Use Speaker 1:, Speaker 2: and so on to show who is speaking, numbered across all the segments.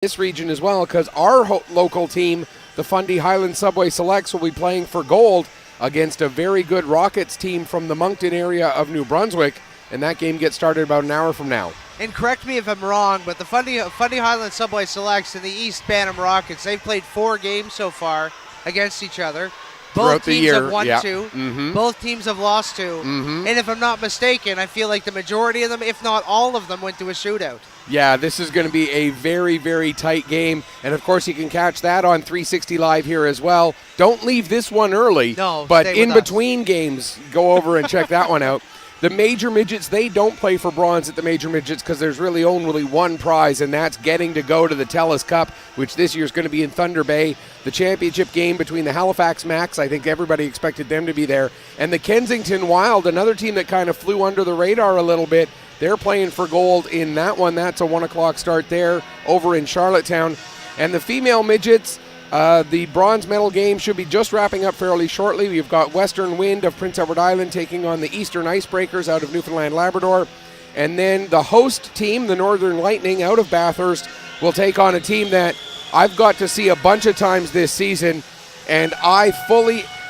Speaker 1: this region as well, because our local team, the Fundy Highland Subway Selects, will be playing for gold against a very good Rockets team from the Moncton area of New Brunswick, and that game gets started about an hour from now.
Speaker 2: And correct me if I'm wrong, but the Fundy Highland Subway Selects and the East Bantam Rockets, they've played 4 games so far against each other. Both teams have won 2.
Speaker 1: Mm-hmm.
Speaker 2: Both teams have lost 2.
Speaker 1: Mm-hmm.
Speaker 2: And if I'm not mistaken, I feel like the majority of them, if not all of them, went to a shootout.
Speaker 1: Yeah, this is going to be a very, very tight game. And, of course, you can catch that on 360 Live here as well. Don't leave this one early.
Speaker 2: No,
Speaker 1: but
Speaker 2: stay
Speaker 1: in
Speaker 2: with us.
Speaker 1: between games, go over and check that one out. The Major Midgets, they don't play for bronze at the Major Midgets because there's really only one prize, and that's getting to go to the TELUS Cup, which this year is going to be in Thunder Bay. The championship game between the Halifax Max, I think everybody expected them to be there, and the Kensington Wild, another team that kind of flew under the radar a little bit. They're playing for gold in that one. That's a 1 o'clock start there over in Charlottetown. And the female midgets, the bronze medal game should be just wrapping up fairly shortly. We've got Western Wind of Prince Edward Island taking on the Eastern Icebreakers out of Newfoundland Labrador. And then the host team, the Northern Lightning out of Bathurst, will take on a team that I've got to see a bunch of times this season. And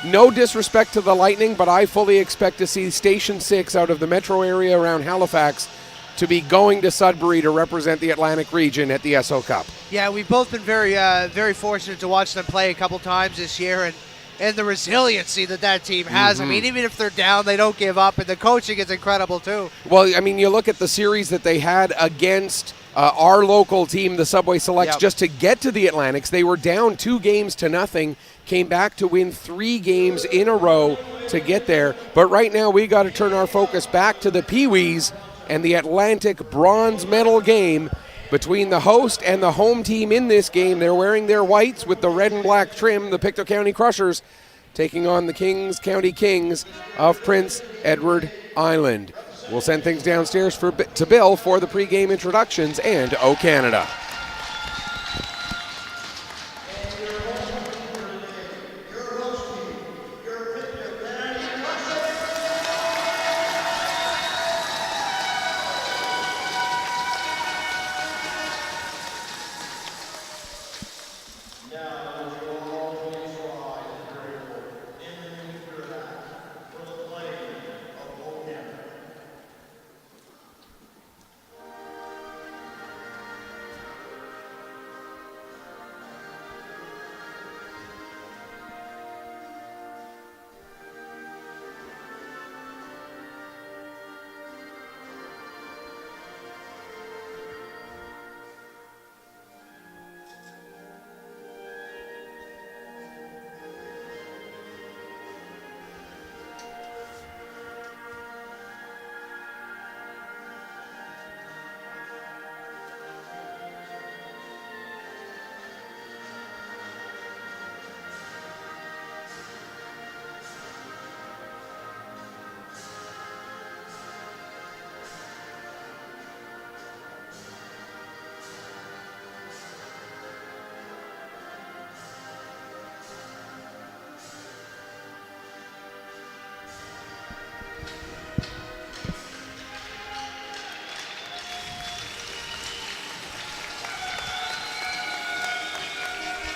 Speaker 1: no disrespect to the Lightning, but I fully expect to see Station 6 out of the metro area around Halifax to be going to Sudbury to represent the Atlantic region at the SO Cup.
Speaker 2: Yeah, we've both been very fortunate to watch them play a couple times this year, and the resiliency that team has.
Speaker 1: Mm-hmm.
Speaker 2: I mean, even if they're down, they don't give up, and the coaching is incredible too.
Speaker 1: Well, I mean, you look at the series that they had against our local team, the Subway Selects, just to get to the Atlantics. They were down 2-0, came back to win 3 games in a row to get there. But right now we got to turn our focus back to the Pee-wees and the Atlantic bronze medal game between the host and the home team in this game. They're wearing their whites with the red and black trim, the Pictou County Crushers, taking on the Kings County Kings of Prince Edward Island. We'll send things downstairs to Bill for the pregame introductions and O Canada.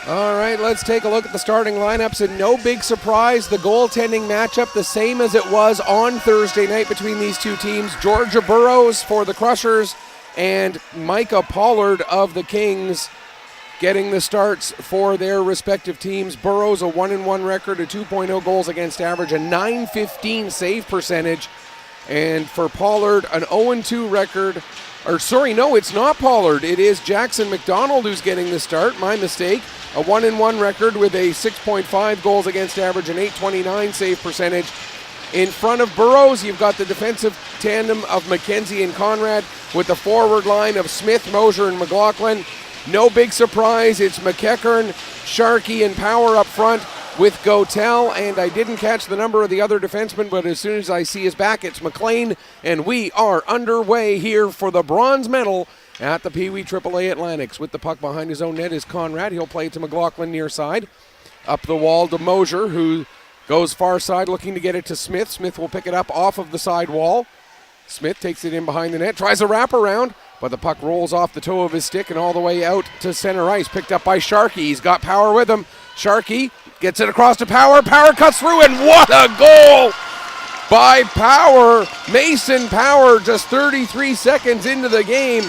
Speaker 1: All right, let's take a look at the starting lineups, and no big surprise, the goaltending matchup the same as it was on Thursday night between these two teams. Georgia Burrows for the Crushers and Micah Pollard of the Kings getting the starts for their respective teams. Burrows a 1-1 record, a 2.0 goals against average, a .915 save percentage, and for Pollard an 0-2 record. No, it's not Pollard. It is Jackson McDonald who's getting the start. My mistake. A 1-1 record with a 6.5 goals against average and .829 save percentage. In front of Burrows, you've got the defensive tandem of McKenzie and Conrad with the forward line of Smith, Mosier, and McLaughlin. No big surprise. It's McEachern, Sharkey, and Power up front with Gotel. And I didn't catch the number of the other defenseman, but as soon as I see his back, it's McLean. And we are underway here for the bronze medal at the Pee-wee AAA Atlantics. With the puck behind his own net is Conrad. He'll play it to McLaughlin near side. Up the wall to Mosier, who goes far side looking to get it to Smith. Smith will pick it up off of the side wall. Smith takes it in behind the net, tries a wraparound, but the puck rolls off the toe of his stick and all the way out to center ice. Picked up by Sharkey. He's got Power with him. Sharkey gets it across to Power. Power cuts through, and what a goal by Power. Mason Power, just 33 seconds into the game,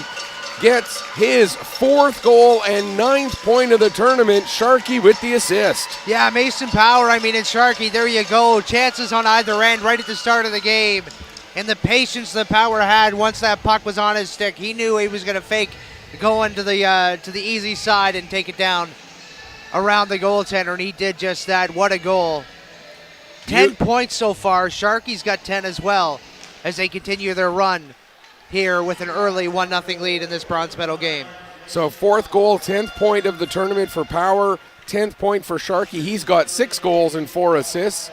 Speaker 1: gets his 4th goal and 9th point of the tournament. Sharkey with the assist.
Speaker 2: Yeah, Mason Power, and Sharkey, there you go. Chances on either end right at the start of the game. And the patience that Power had once that puck was on his stick. He knew he was going to fake going to the easy side and take it down around the goaltender, and he did just that. What a goal. 10 points so far. Sharky's got 10 as well as they continue their run here with an early 1-0 lead in this bronze medal game.
Speaker 1: So 4th goal, 10th point of the tournament for Power, 10th point for Sharkey. He's got 6 goals and 4 assists.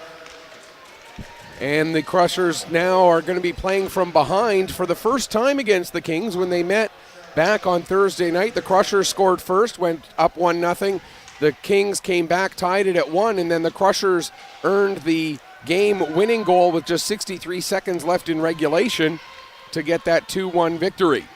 Speaker 1: And the Crushers now are going to be playing from behind for the first time against the Kings. When they met back on Thursday night, the Crushers scored first, went up 1-0. The Kings came back, tied it at 1, and then the Crushers earned the game-winning goal with just 63 seconds left in regulation to get that 2-1 victory.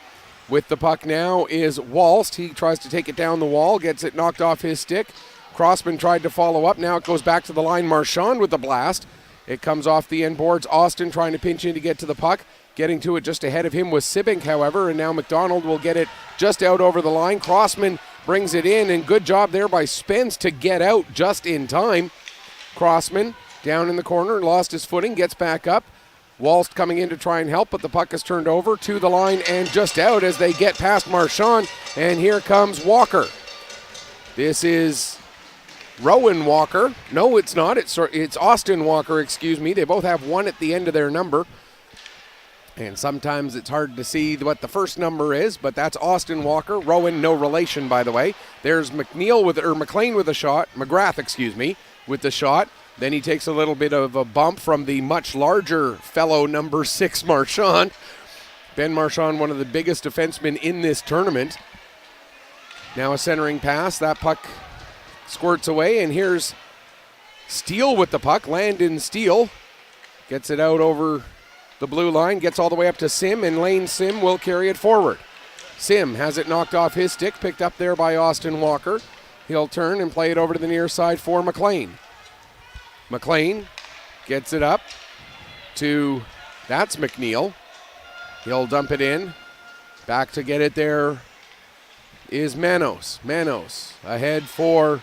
Speaker 1: With the puck now is Walst. He tries to take it down the wall, gets it knocked off his stick. Crossman tried to follow up. Now it goes back to the line. Marchand with the blast. It comes off the end boards. Austin trying to pinch in to get to the puck. Getting to it just ahead of him was Sibink, however, and now McDonald will get it just out over the line. Crossman brings it in, and good job there by Spence to get out just in time. Crossman down in the corner, lost his footing, gets back up. Walst coming in to try and help, but the puck is turned over to the line and just out as they get past Marchand, and here comes Walker. This is Rowan Walker. No, it's not. It's Austin Walker, excuse me. They both have 1 at the end of their number. And sometimes it's hard to see what the first number is, but that's Austin Walker. Rowan, no relation, by the way. There's McLean with a shot. McGrath, excuse me, with the shot. Then he takes a little bit of a bump from the much larger fellow number 6, Marchand. Ben Marchand, one of the biggest defensemen in this tournament. Now a centering pass. That puck squirts away, and here's Steele with the puck. Landon Steele gets it out over the blue line, gets all the way up to Sim, and Lane Sim will carry it forward. Sim has it knocked off his stick, picked up there by Austin Walker. He'll turn and play it over to the near side for McLean. McLean gets it up to, that's McNeil. He'll dump it in. Back to get it there is Manos. Manos ahead for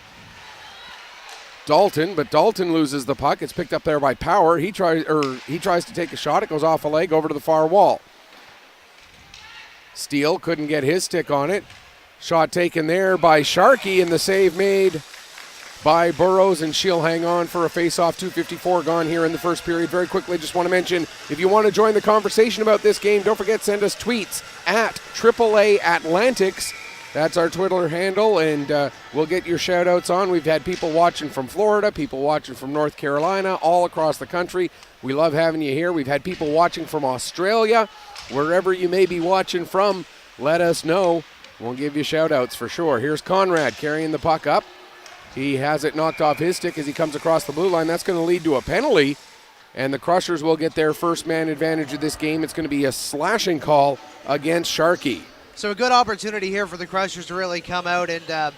Speaker 1: Dalton, but Dalton loses the puck. It's picked up there by Power. He tries to take a shot. It goes off a leg over to the far wall. Steele couldn't get his stick on it. Shot taken there by Sharkey, and the save made by Burrows, and she'll hang on for a face-off. 2:54 gone here in the first period. Very quickly, just want to mention, if you want to join the conversation about this game, don't forget, send us tweets at AAA Atlantics. That's our Twitter handle, and we'll get your shout-outs on. We've had people watching from Florida, people watching from North Carolina, all across the country. We love having you here. We've had people watching from Australia. Wherever you may be watching from, let us know. We'll give you shout-outs for sure. Here's Conrad carrying the puck up. He has it knocked off his stick as he comes across the blue line. That's going to lead to a penalty, and the Crushers will get their first man advantage of this game. It's going to be a slashing call against Sharkey.
Speaker 2: So a good opportunity here for the Crushers to really come out and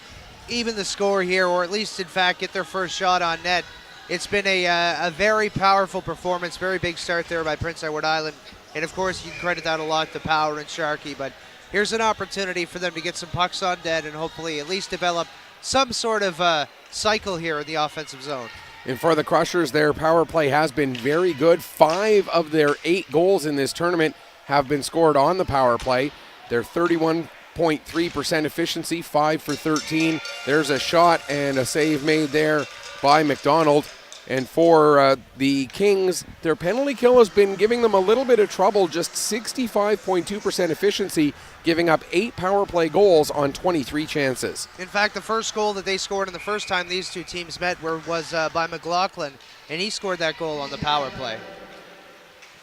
Speaker 2: even the score here, or at least, in fact, get their first shot on net. It's been a very powerful performance, very big start there by Prince Edward Island. And, of course, you can credit that a lot to Power and Sharkey. But here's an opportunity for them to get some pucks on net and hopefully at least develop some sort of cycle here in the offensive zone.
Speaker 1: And for the Crushers, their power play has been very good. 5 of their 8 goals in this tournament have been scored on the power play. They're 31.3% efficiency, 5 for 13. There's a shot and a save made there by McDonald. And for the Kings, their penalty kill has been giving them a little bit of trouble, just 65.2% efficiency, giving up 8 power play goals on 23 chances.
Speaker 2: In fact, the first goal that they scored in the first time these two teams met was by McLaughlin, and he scored that goal on the power play.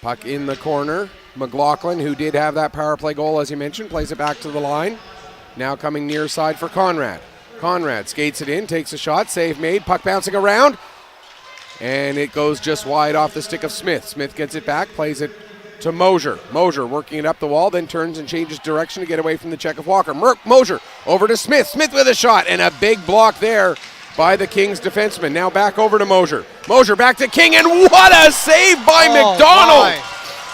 Speaker 1: Puck in the corner. McLaughlin, who did have that power play goal, as you mentioned, plays it back to the line. Now coming near side for Conrad. Conrad skates it in, takes a shot, save made, puck bouncing around. And it goes just wide off the stick of Smith. Smith gets it back, plays it to Mosier. Mosier working it up the wall, then turns and changes direction to get away from the check of Walker. Mosier over to Smith. Smith with a shot, and a big block there by the Kings defenseman. Now back over to Mosier. Mosier back to King, and what a save by McDonald!
Speaker 2: My.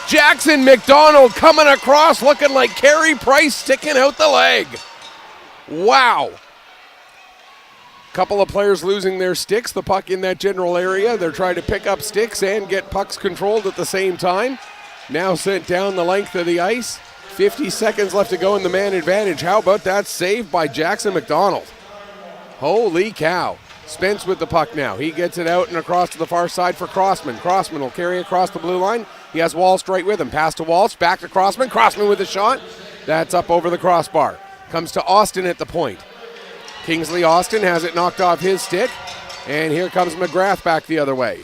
Speaker 1: Jackson McDonald coming across looking like Carey Price sticking out the leg. Wow. Couple of players losing their sticks, the puck in that general area. They're trying to pick up sticks and get pucks controlled at the same time. Now sent down the length of the ice. 50 seconds left to go in the man advantage. How about that save by Jackson McDonald? Holy cow. Spence with the puck now. He gets it out and across to the far side for Crossman. Crossman will carry across the blue line. He has Walsh right with him. Pass to Walsh, back to Crossman. Crossman with a shot. That's up over the crossbar. Comes to Austin at the point. Kingsley Austin has it knocked off his stick. And here comes McGrath back the other way.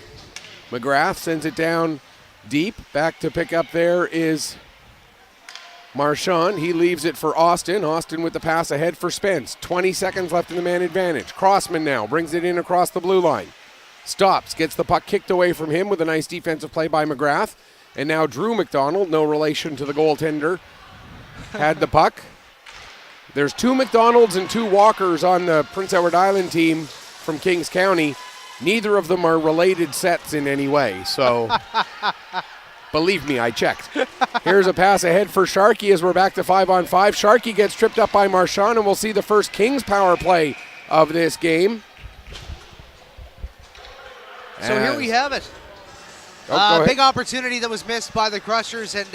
Speaker 1: McGrath sends it down deep. Back to pick up there is Marchand. He leaves it for Austin. Austin with the pass ahead for Spence. 20 seconds left in the man advantage. Crossman now brings it in across the blue line. Stops, gets the puck kicked away from him with a nice defensive play by McGrath. And now Drew McDonald, no relation to the goaltender, had the puck. There's 2 McDonalds and 2 Walkers on the Prince Edward Island team from Kings County. Neither of them are related sets in any way, so believe me, I checked. Here's a pass ahead for Sharkey as we're back to 5-on-5. Sharkey gets tripped up by Marchand, and we'll see the first Kings power play of this game.
Speaker 2: So here we have it. Big opportunity that was missed by the Crushers, and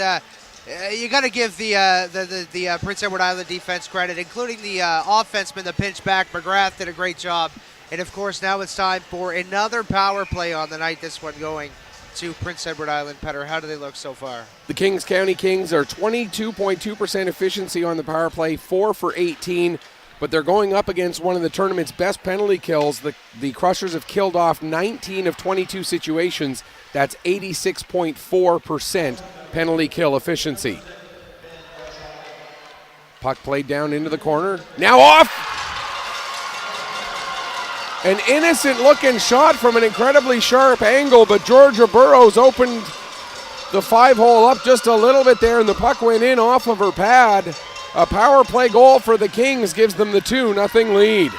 Speaker 2: you got to give the Prince Edward Island defense credit, including the offenseman that pinched back. McGrath did a great job. And, of course, now it's time for another power play on the night, this one going to Prince Edward Island. Petter, how do they look so far?
Speaker 1: The Kings County Kings are 22.2% efficiency on the power play, 4 for 18, but they're going up against one of the tournament's best penalty kills. The Crushers have killed off 19 of 22 situations. That's 86.4% penalty kill efficiency. Puck played down into the corner. Now off! An innocent-looking shot from an incredibly sharp angle, but Georgia Burrows opened the 5-hole up just a little bit there, and the puck went in off of her pad. A power play goal for the Kings gives them the 2-0 lead.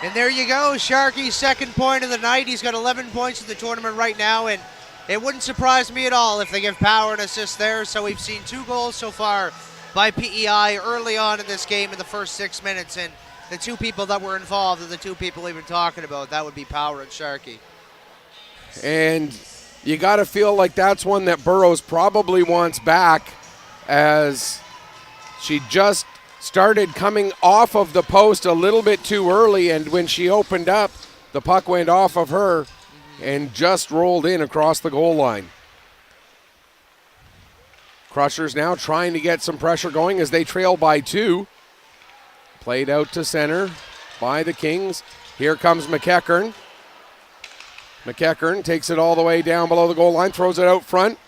Speaker 2: And there you go, Sharkey's second point of the night. He's got 11 points in the tournament right now, and it wouldn't surprise me at all if they give Power an assist there. So we've seen 2 goals so far by PEI early on in this game in the first 6 minutes, and the 2 people that were involved are the 2 people we've been talking about. That would be Power and Sharkey.
Speaker 1: And you got to feel like that's one that Burrows probably wants back, as she just started coming off of the post a little bit too early, and when she opened up, the puck went off of her and just rolled in across the goal line. Crushers now trying to get some pressure going as they trail by 2. Played out to center by the Kings. Here comes McEachern. McEachern takes it all the way down below the goal line, throws it out front.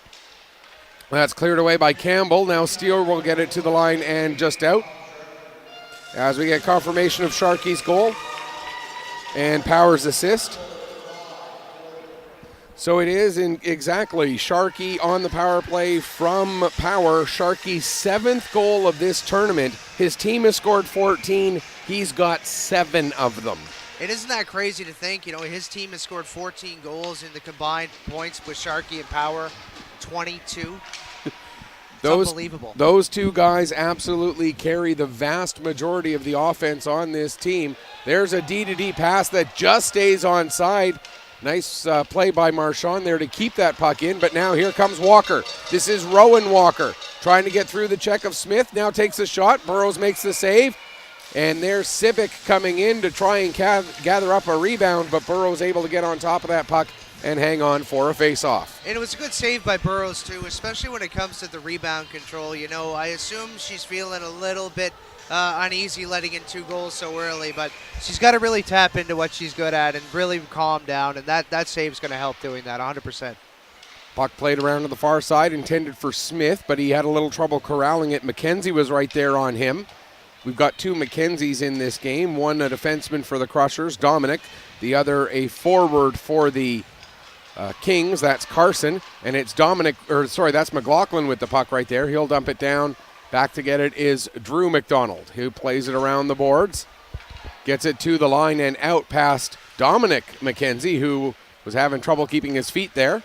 Speaker 1: That's cleared away by Campbell. Now Steele will get it to the line and just out. As we get confirmation of Sharkey's goal and Power's assist. So it is exactly Sharkey on the power play from Power. Sharkey's 7th goal of this tournament. His team has scored 14. He's got 7 of them.
Speaker 2: It isn't that crazy to think, his team has scored 14 goals in the combined points with Sharkey and Power, 22. Unbelievable.
Speaker 1: Those 2 guys absolutely carry the vast majority of the offense on this team. There's a D-to-D pass that just stays onside. Nice play by Marchand there to keep that puck in, but now here comes Walker. This is Rowan Walker trying to get through the check of Smith. Now takes a shot. Burrows makes the save, and there's Civic coming in to try and gather up a rebound, but Burrows able to get on top of that puck and hang on for a face-off.
Speaker 2: And it was a good save by Burrows, too, especially when it comes to the rebound control. I assume she's feeling a little bit uneasy letting in 2 goals so early, but she's got to really tap into what she's good at and really calm down, and that save's going to help doing that 100%.
Speaker 1: Puck played around to the far side, intended for Smith, but he had a little trouble corralling it. McKenzie was right there on him. We've got 2 McKenzies in this game, one a defenseman for the Crushers, Dominic, the other a forward for the Kings. That's Carson, and it's that's McLaughlin with the puck right there. He'll dump it down. Back to get it is Drew McDonald, who plays it around the boards. Gets it to the line and out past Dominic McKenzie, who was having trouble keeping his feet there.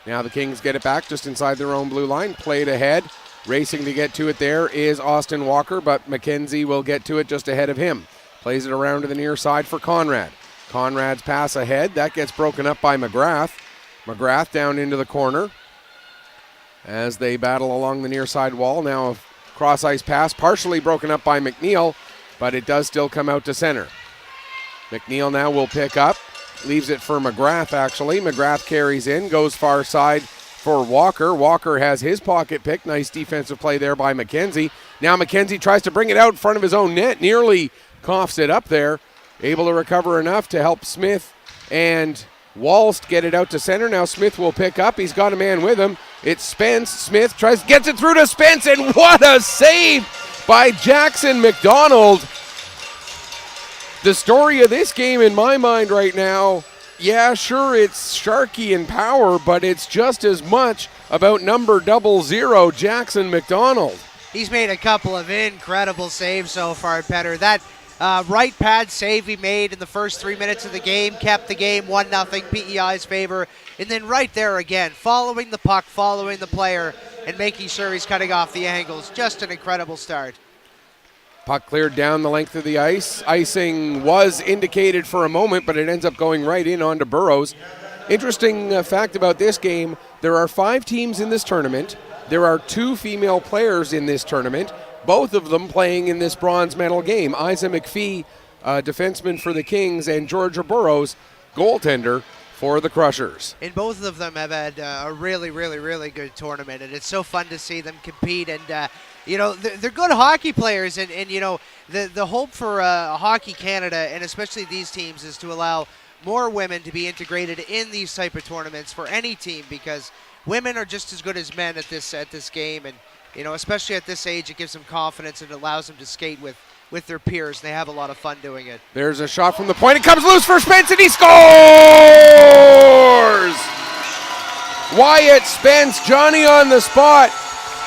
Speaker 1: Now the Kings get it back just inside their own blue line. Played ahead. Racing to get to it there is Austin Walker, but McKenzie will get to it just ahead of him. Plays it around to the near side for Conrad. Conrad's pass ahead. That gets broken up by McGrath. McGrath down into the corner as they battle along the near side wall. Now a cross-ice pass partially broken up by McNeil, but it does still come out to center. McNeil now will pick up. Leaves it for McGrath, actually. McGrath carries in, goes far side for Walker. Walker has his pocket pick. Nice defensive play there by McKenzie. Now McKenzie tries to bring it out in front of his own net. Nearly coughs it up there. Able to recover enough to help Smith and Walst get it out to center. Now Smith will pick up. He's got a man with him. It's Spence. Smith gets it through to Spence, and what a save by Jackson McDonald. The story of this game in my mind right now, yeah, sure, it's Sharkey and power, but it's just as much about number 00, Jackson McDonald.
Speaker 2: He's made a couple of incredible saves so far, Petter. That right pad save he made in the first 3 minutes of the game kept the game 1-0 PEI's favor. And then right there again, following the puck, following the player, and making sure he's cutting off the angles. Just an incredible start.
Speaker 1: Puck cleared down the length of the ice. Icing was indicated for a moment, but it ends up going right in onto Burrows. Interesting fact about this game, there are 5 teams in this tournament. There are 2 female players in this tournament, both of them playing in this bronze medal game. Isa McPhee, defenseman for the Kings, and Georgia Burrows, goaltender for the Crushers.
Speaker 2: And both of them have had a really, really, really good tournament, and it's so fun to see them compete. And they're good hockey players, and the hope for Hockey Canada, and especially these teams, is to allow more women to be integrated in these type of tournaments for any team, because women are just as good as men at this game, and especially at this age, it gives them confidence and allows them to skate with their peers. They have a lot of fun doing it.
Speaker 1: There's a shot from the point. It comes loose for Spence, and he scores! Wyatt Spence, Johnny on the spot.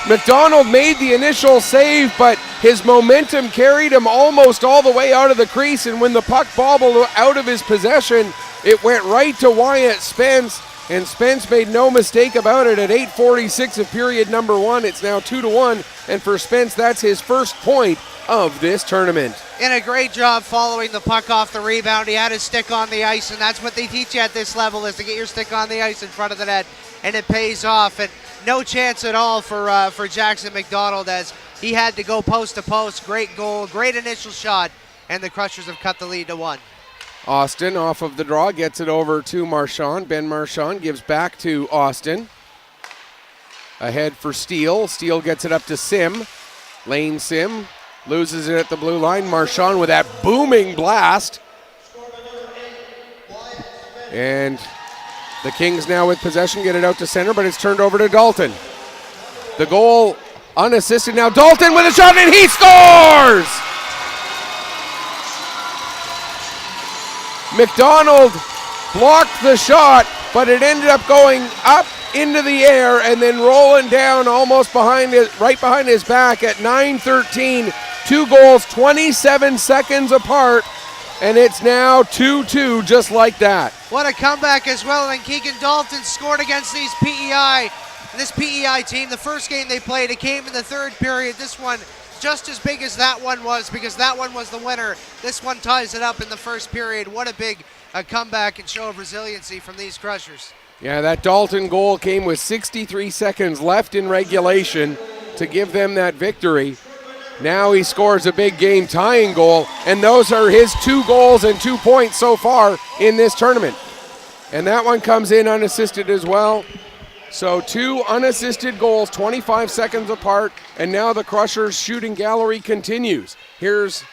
Speaker 1: McDonald made the initial save, but his momentum carried him almost all the way out of the crease, and when the puck bobbled out of his possession, it went right to Wyatt Spence, and Spence made no mistake about it. At 8:46 of period number 1, it's now 2-1, and for Spence, that's his first point of this tournament.
Speaker 2: And a great job following the puck off the rebound. He had his stick on the ice, and that's what they teach you at this level, is to get your stick on the ice in front of the net, and it pays off. And no chance at all for Jackson McDonald, as he had to go post to post. Great goal, great initial shot, and the Crushers have cut the lead to 1.
Speaker 1: Austin off of the draw gets it over to Marchand. Ben Marchand gives back to Austin. Ahead for Steele. Steele gets it up to Sim. Lane Sim loses it at the blue line. Marchand with that booming blast. And the Kings now with possession, get it out to center, but it's turned over to Dalton. The goal unassisted now. Dalton with a shot, and he scores! McDonald blocked the shot, but it ended up going up into the air and then rolling down almost right behind his back at 9:13. 2 goals, 27 seconds apart, and it's now 2-2 just like that.
Speaker 2: What a comeback as well, and Keegan Dalton scored against this PEI team. The first game they played, it came in the third period. This one just as big as that one was, because that one was the winner. This one ties it up in the first period. What a big comeback and show of resiliency from these Crushers.
Speaker 1: Yeah, that Dalton goal came with 63 seconds left in regulation to give them that victory. Now he scores a big game-tying goal, and those are his 2 goals and 2 points so far in this tournament. And that one comes in unassisted as well. So 2 unassisted goals, 25 seconds apart, and now the Crushers' shooting gallery continues. Here's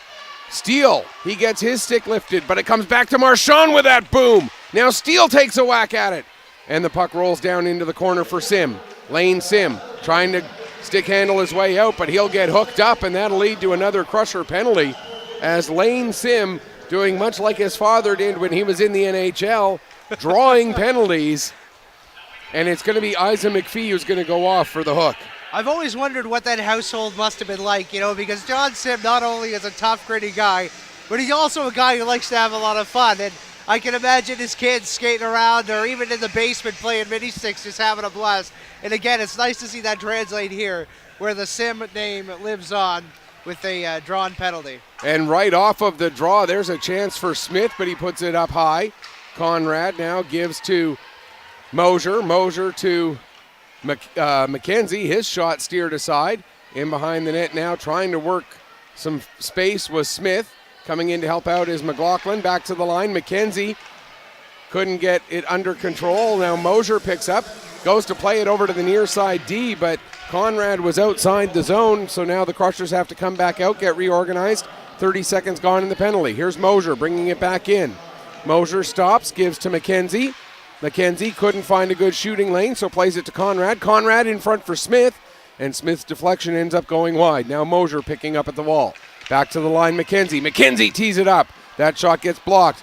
Speaker 1: Steele. He gets his stick lifted, but it comes back to Marchand with that boom. Now Steele takes a whack at it, and the puck rolls down into the corner for Sim. Lane Sim trying to stick handle his way out, but he'll get hooked up, and that'll lead to another Crusher penalty, as Lane Sim, doing much like his father did when he was in the NHL, drawing penalties. And it's going to be Isa McPhee who's going to go off for the hook.
Speaker 2: I've always wondered what that household must have been like, because John Sim not only is a tough, gritty guy, but he's also a guy who likes to have a lot of fun. And I can imagine his kids skating around or even in the basement playing mini sticks, just having a blast. And again, it's nice to see that translate here, where the Sim name lives on with a drawn penalty.
Speaker 1: And right off of the draw, there's a chance for Smith, but he puts it up high. Conrad now gives to Mosier. Mosier to McKenzie. His shot steered aside. In behind the net now, trying to work some space was Smith. Coming in to help out is McLaughlin. Back to the line. McKenzie couldn't get it under control. Now Mosier picks up, goes to play it over to the near side D, but Conrad was outside the zone, so now the Crushers have to come back out, get reorganized. 30 seconds gone in the penalty. Here's Mosier bringing it back in. Mosier stops, gives to McKenzie. McKenzie couldn't find a good shooting lane, so plays it to Conrad. Conrad in front for Smith, and Smith's deflection ends up going wide. Now Mosier picking up at the wall. Back to the line, McKenzie. McKenzie tees it up. That shot gets blocked.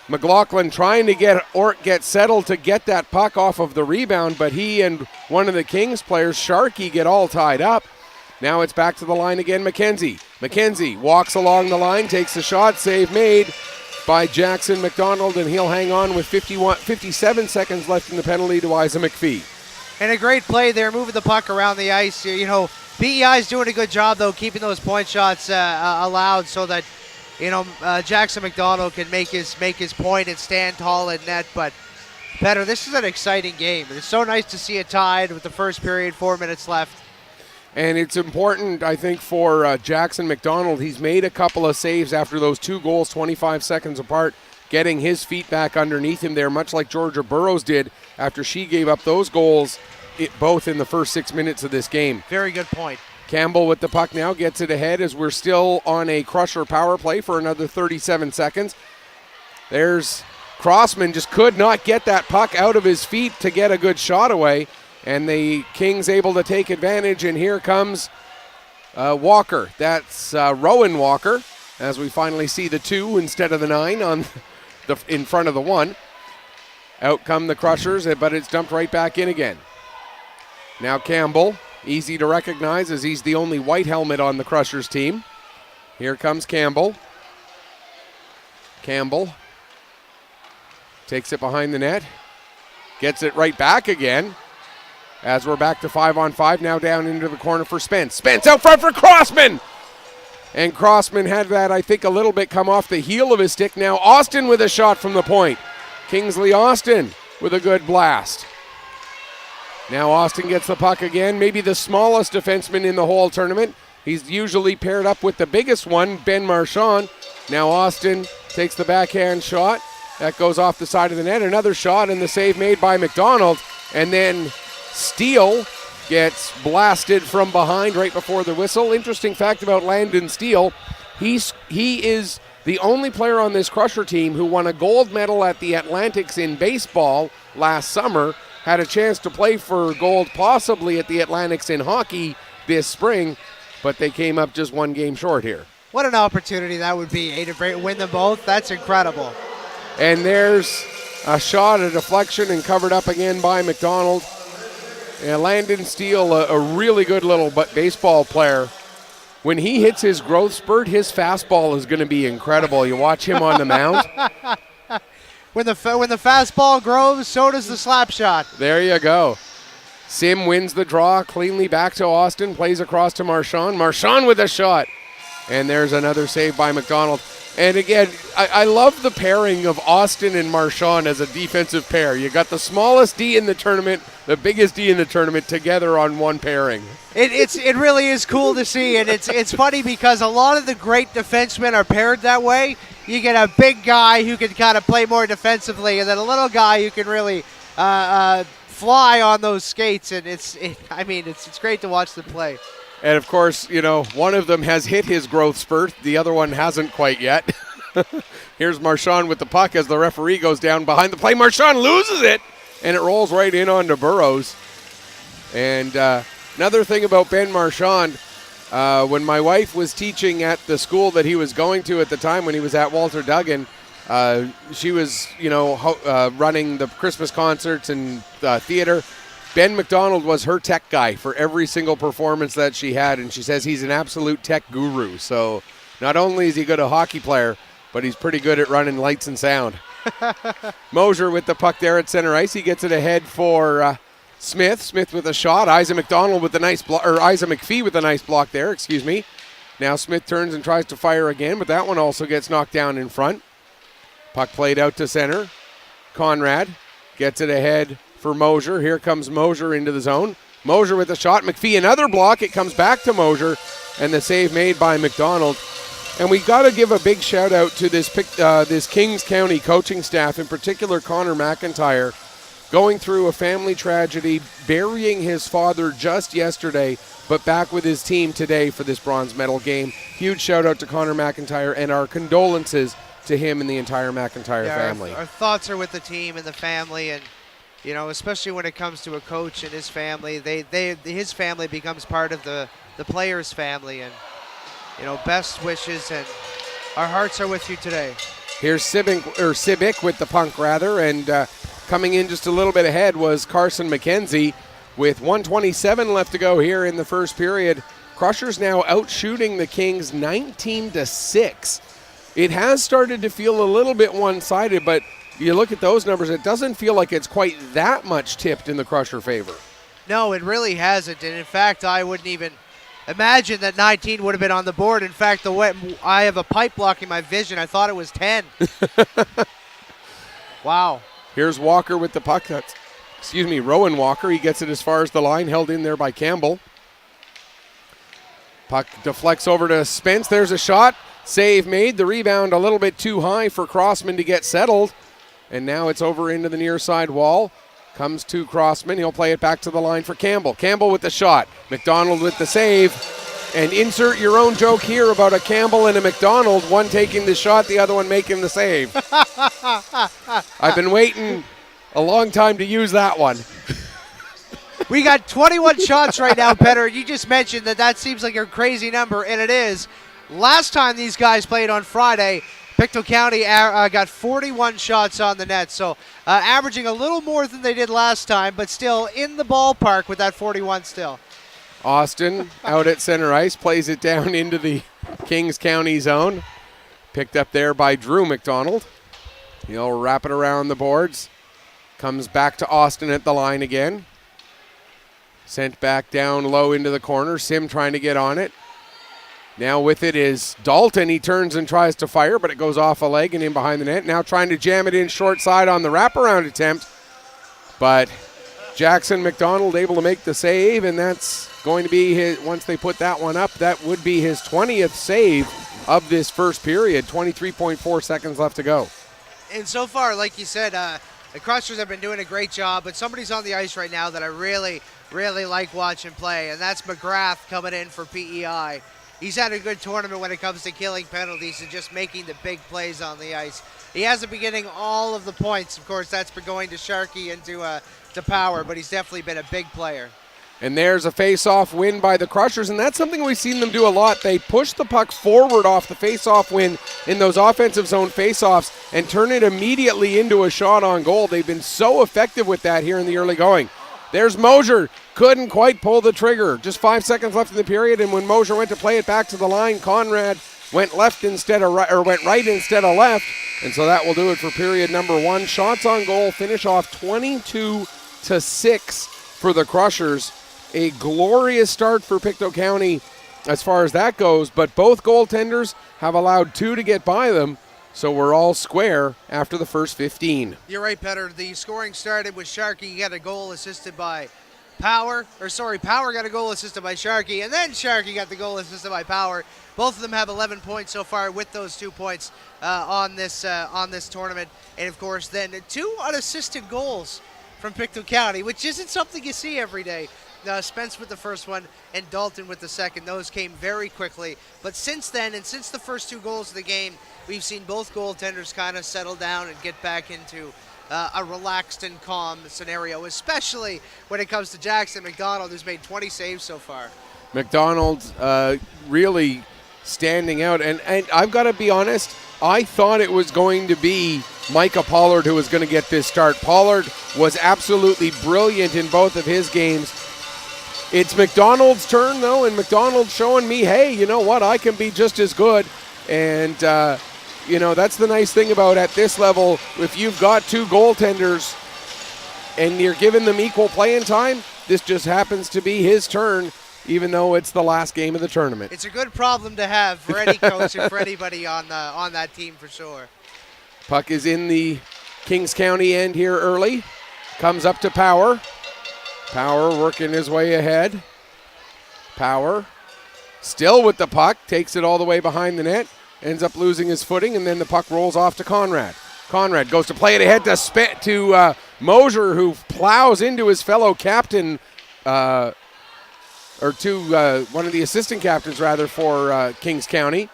Speaker 1: McLaughlin trying to get settled to get that puck off of the rebound, but he and one of the Kings players, Sharkey, get all tied up. Now it's back to the line again, McKenzie. McKenzie walks along the line, takes the shot, save made by Jackson McDonald, and he'll hang on with 57 seconds left in the penalty to Isa McPhee.
Speaker 2: And a great play there, moving the puck around the ice. PEI is doing a good job, though, keeping those point shots allowed so that, Jackson McDonald can make his point and stand tall in net. But, Petter, this is an exciting game. It's so nice to see it tied with the first period, 4 minutes left.
Speaker 1: And it's important, I think, for Jackson McDonald. He's made a couple of saves after those 2 goals, 25 seconds apart, getting his feet back underneath him there, much like Georgia Burroughs did after she gave up those goals, both in the first 6 minutes of this game.
Speaker 2: Very good point.
Speaker 1: Campbell with the puck now gets it ahead as we're still on a Crusher power play for another 37 seconds. There's Crossman, just could not get that puck out of his feet to get a good shot away. And the Kings able to take advantage, and here comes Walker. That's Rowan Walker, as we finally see the 2 instead of the 9 in front of the 1. Out come the Crushers, but it's dumped right back in again. Now Campbell, easy to recognize as he's the only white helmet on the Crushers team. Here comes Campbell. Campbell takes it behind the net, gets it right back again. As we're back to 5-on-5, now down into the corner for Spence. Spence out front for Crossman! And Crossman had that, I think, a little bit come off the heel of his stick. Now Austin with a shot from the point. Kingsley Austin with a good blast. Now Austin gets the puck again, maybe the smallest defenseman in the whole tournament. He's usually paired up with the biggest one, Ben Marchand. Now Austin takes the backhand shot. That goes off the side of the net. Another shot, and the save made by McDonald. And then Steele gets blasted from behind right before the whistle. Interesting fact about Landon Steele, he is the only player on this Crusher team who won a gold medal at the Atlantics in baseball last summer, had a chance to play for gold possibly at the Atlantics in hockey this spring, but they came up just 1 game short here.
Speaker 2: What an opportunity that would be, to win them both. That's incredible.
Speaker 1: And there's a shot, a deflection, and covered up again by McDonald. And Landon Steele, a really good little baseball player. When he hits his growth spurt, his fastball is going to be incredible. You watch him on the mound.
Speaker 2: When the fastball grows, so does the slap shot.
Speaker 1: There you go. Sim wins the draw cleanly back to Austin, plays across to Marchand. Marchand with a shot. And there's another save by McDonald. And again, I love the pairing of Austin and Marchand as a defensive pair. You got the smallest D in the tournament, the biggest D in the tournament together on one pairing.
Speaker 2: It really is cool to see, and it's funny because a lot of the great defensemen are paired that way. You get a big guy who can kind of play more defensively, and then a little guy who can really fly on those skates. And it's great to watch them play.
Speaker 1: And, of course, one of them has hit his growth spurt. The other one hasn't quite yet. Here's Marchand with the puck as the referee goes down behind the play. Marchand loses it, and it rolls right in onto Burroughs. And another thing about Ben Marchand, when my wife was teaching at the school that he was going to at the time when he was at Walter Duggan, She was, running the Christmas concerts and theater. Ben McDonald was her tech guy for every single performance that she had, and she says he's an absolute tech guru. So not only is he a good hockey player, but he's pretty good at running lights and sound. Mosier with the puck there at center ice. He gets it ahead for Smith. Smith with a shot. Isa McPhee with a nice block there, excuse me. Now Smith turns and tries to fire again, but that one also gets knocked down in front. Puck played out to center. Conrad gets it ahead for Mosier. Here comes Mosier into the zone. Mosier with a shot. McPhee another block. It comes back to Mosier, and the save made by McDonald. And we got to give a big shout out to this Kings County coaching staff, in particular Connor McIntyre, going through a family tragedy, burying his father just yesterday, but back with his team today for this bronze medal game. Huge shout out to Connor McIntyre, and our condolences to him and the entire McIntyre family.
Speaker 2: Our thoughts are with the team and the family, and especially when it comes to a coach and his family, his family becomes part of the players' family, and best wishes, and our hearts are with you today.
Speaker 1: Here's Sibic with the puck rather, and coming in just a little bit ahead was Carson McKenzie with 1:27 left to go here in the first period. Crushers now outshooting the Kings 19-6. It has started to feel a little bit one-sided, but you look at those numbers, it doesn't feel like it's quite that much tipped in the Crusher favor.
Speaker 2: No, it really hasn't, and in fact, I wouldn't even imagine that 19 would have been on the board. In fact, I have a pipe blocking my vision. I thought it was 10. Wow.
Speaker 1: Here's Walker with the puck. Rowan Walker. He gets it as far as the line, held in there by Campbell. Puck deflects over to Spence. There's a shot. Save made. The rebound a little bit too high for Crossman to get settled. And now it's over into the near side wall. Comes to Crossman. He'll play it back to the line for Campbell. Campbell with the shot. McDonald with the save. And insert your own joke here about a Campbell and a McDonald, one taking the shot, the other one making the save. I've been waiting a long time to use that one.
Speaker 2: We got 21 shots right now, Petter. You just mentioned that seems like a crazy number, and it is. Last time these guys played on Friday, Pictou County got 41 shots on the net, so averaging a little more than they did last time, but still in the ballpark with that 41 still.
Speaker 1: Austin out at center ice, plays it down into the Kings County zone. Picked up there by Drew McDonald. He'll wrap it around the boards. Comes back to Austin at the line again. Sent back down low into the corner. Sim trying to get on it. Now with it is Dalton. He turns and tries to fire, but it goes off a leg and in behind the net. Now trying to jam it in short side on the wraparound attempt. But Jackson McDonald able to make the save, and that's going to be his, once they put that one up, that would be his 20th save of this first period. 23.4 seconds left to go.
Speaker 2: And so far, like you said, the Crushers have been doing a great job, but somebody's on the ice right now that I really, really like watching play, and that's McGrath coming in for PEI. He's had a good tournament when it comes to killing penalties and just making the big plays on the ice. He hasn't been getting all of the points. Of course, that's been going to Sharkey and to Power, but he's definitely been a big player.
Speaker 1: And there's a face-off win by the Crushers, and that's something we've seen them do a lot. They push the puck forward off the face-off win in those offensive zone face-offs and turn it immediately into a shot on goal. They've been so effective with that here in the early going. There's Mosier. Couldn't quite pull the trigger. Just 5 seconds left in the period, and when Mosier went to play it back to the line, Conrad went left instead of right, or went right instead of left. And so that will do it for period number one. Shots on goal finish off 22-6 for the Crushers. A glorious start for Pictou County as far as that goes, but both goaltenders have allowed two to get by them, so we're all square after the first 15.
Speaker 2: You're right, Petter. The scoring started with Sharkey. He got a goal assisted by Power got a goal assisted by Sharkey, and then Sharkey got the goal assisted by Power. Both of them have 11 points so far with those 2 points on this tournament. And, of course, then two unassisted goals from Pictou County, which isn't something you see every day. Spence with the first one and Dalton with the second. Those came very quickly. But since then, and since the first two goals of the game, we've seen both goaltenders kind of settle down and get back into a relaxed and calm scenario, especially when it comes to Jackson McDonald, who's made 20 saves so far.
Speaker 1: McDonald really standing out. And I've got to be honest, I thought it was going to be Micah Pollard who was going to get this start. Pollard was absolutely brilliant in both of his games. It's McDonald's turn, though, and McDonald's showing me, hey, you know what, I can be just as good. And, that's the nice thing about at this level, if you've got two goaltenders and you're giving them equal playing time, this just happens to be his turn, even though it's the last game of the tournament.
Speaker 2: It's a good problem to have for any coach and for anybody on that team for sure.
Speaker 1: Puck is in the Kings County end here early. Comes up to Power. Power working his way ahead. Power still with the puck. Takes it all the way behind the net. Ends up losing his footing, and then the puck rolls off to Conrad. Conrad goes to play it ahead to Mosier, who plows into his fellow captain, one of the assistant captains, rather, for Kings County.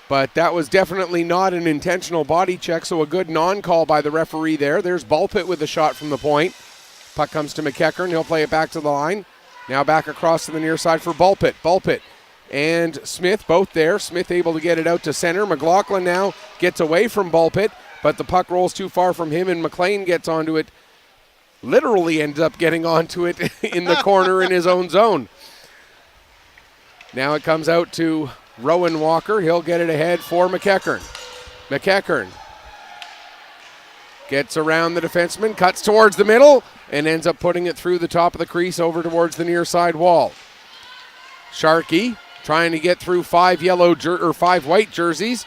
Speaker 1: But that was definitely not an intentional body check, so a good non-call by the referee there. There's Bulpett with the shot from the point. Puck comes to McEachern. He'll play it back to the line. Now back across to the near side for Bulpett. Bulpett and Smith both there. Smith able to get it out to center. McLaughlin now gets away from Bulpett, but the puck rolls too far from him, and McLean gets onto it. Literally ends up getting onto it in the corner in his own zone. Now it comes out to Rowan Walker. He'll get it ahead for McEachern. McEachern gets around the defenseman, cuts towards the middle, and ends up putting it through the top of the crease over towards the near side wall. Sharkey, trying to get through five white jerseys,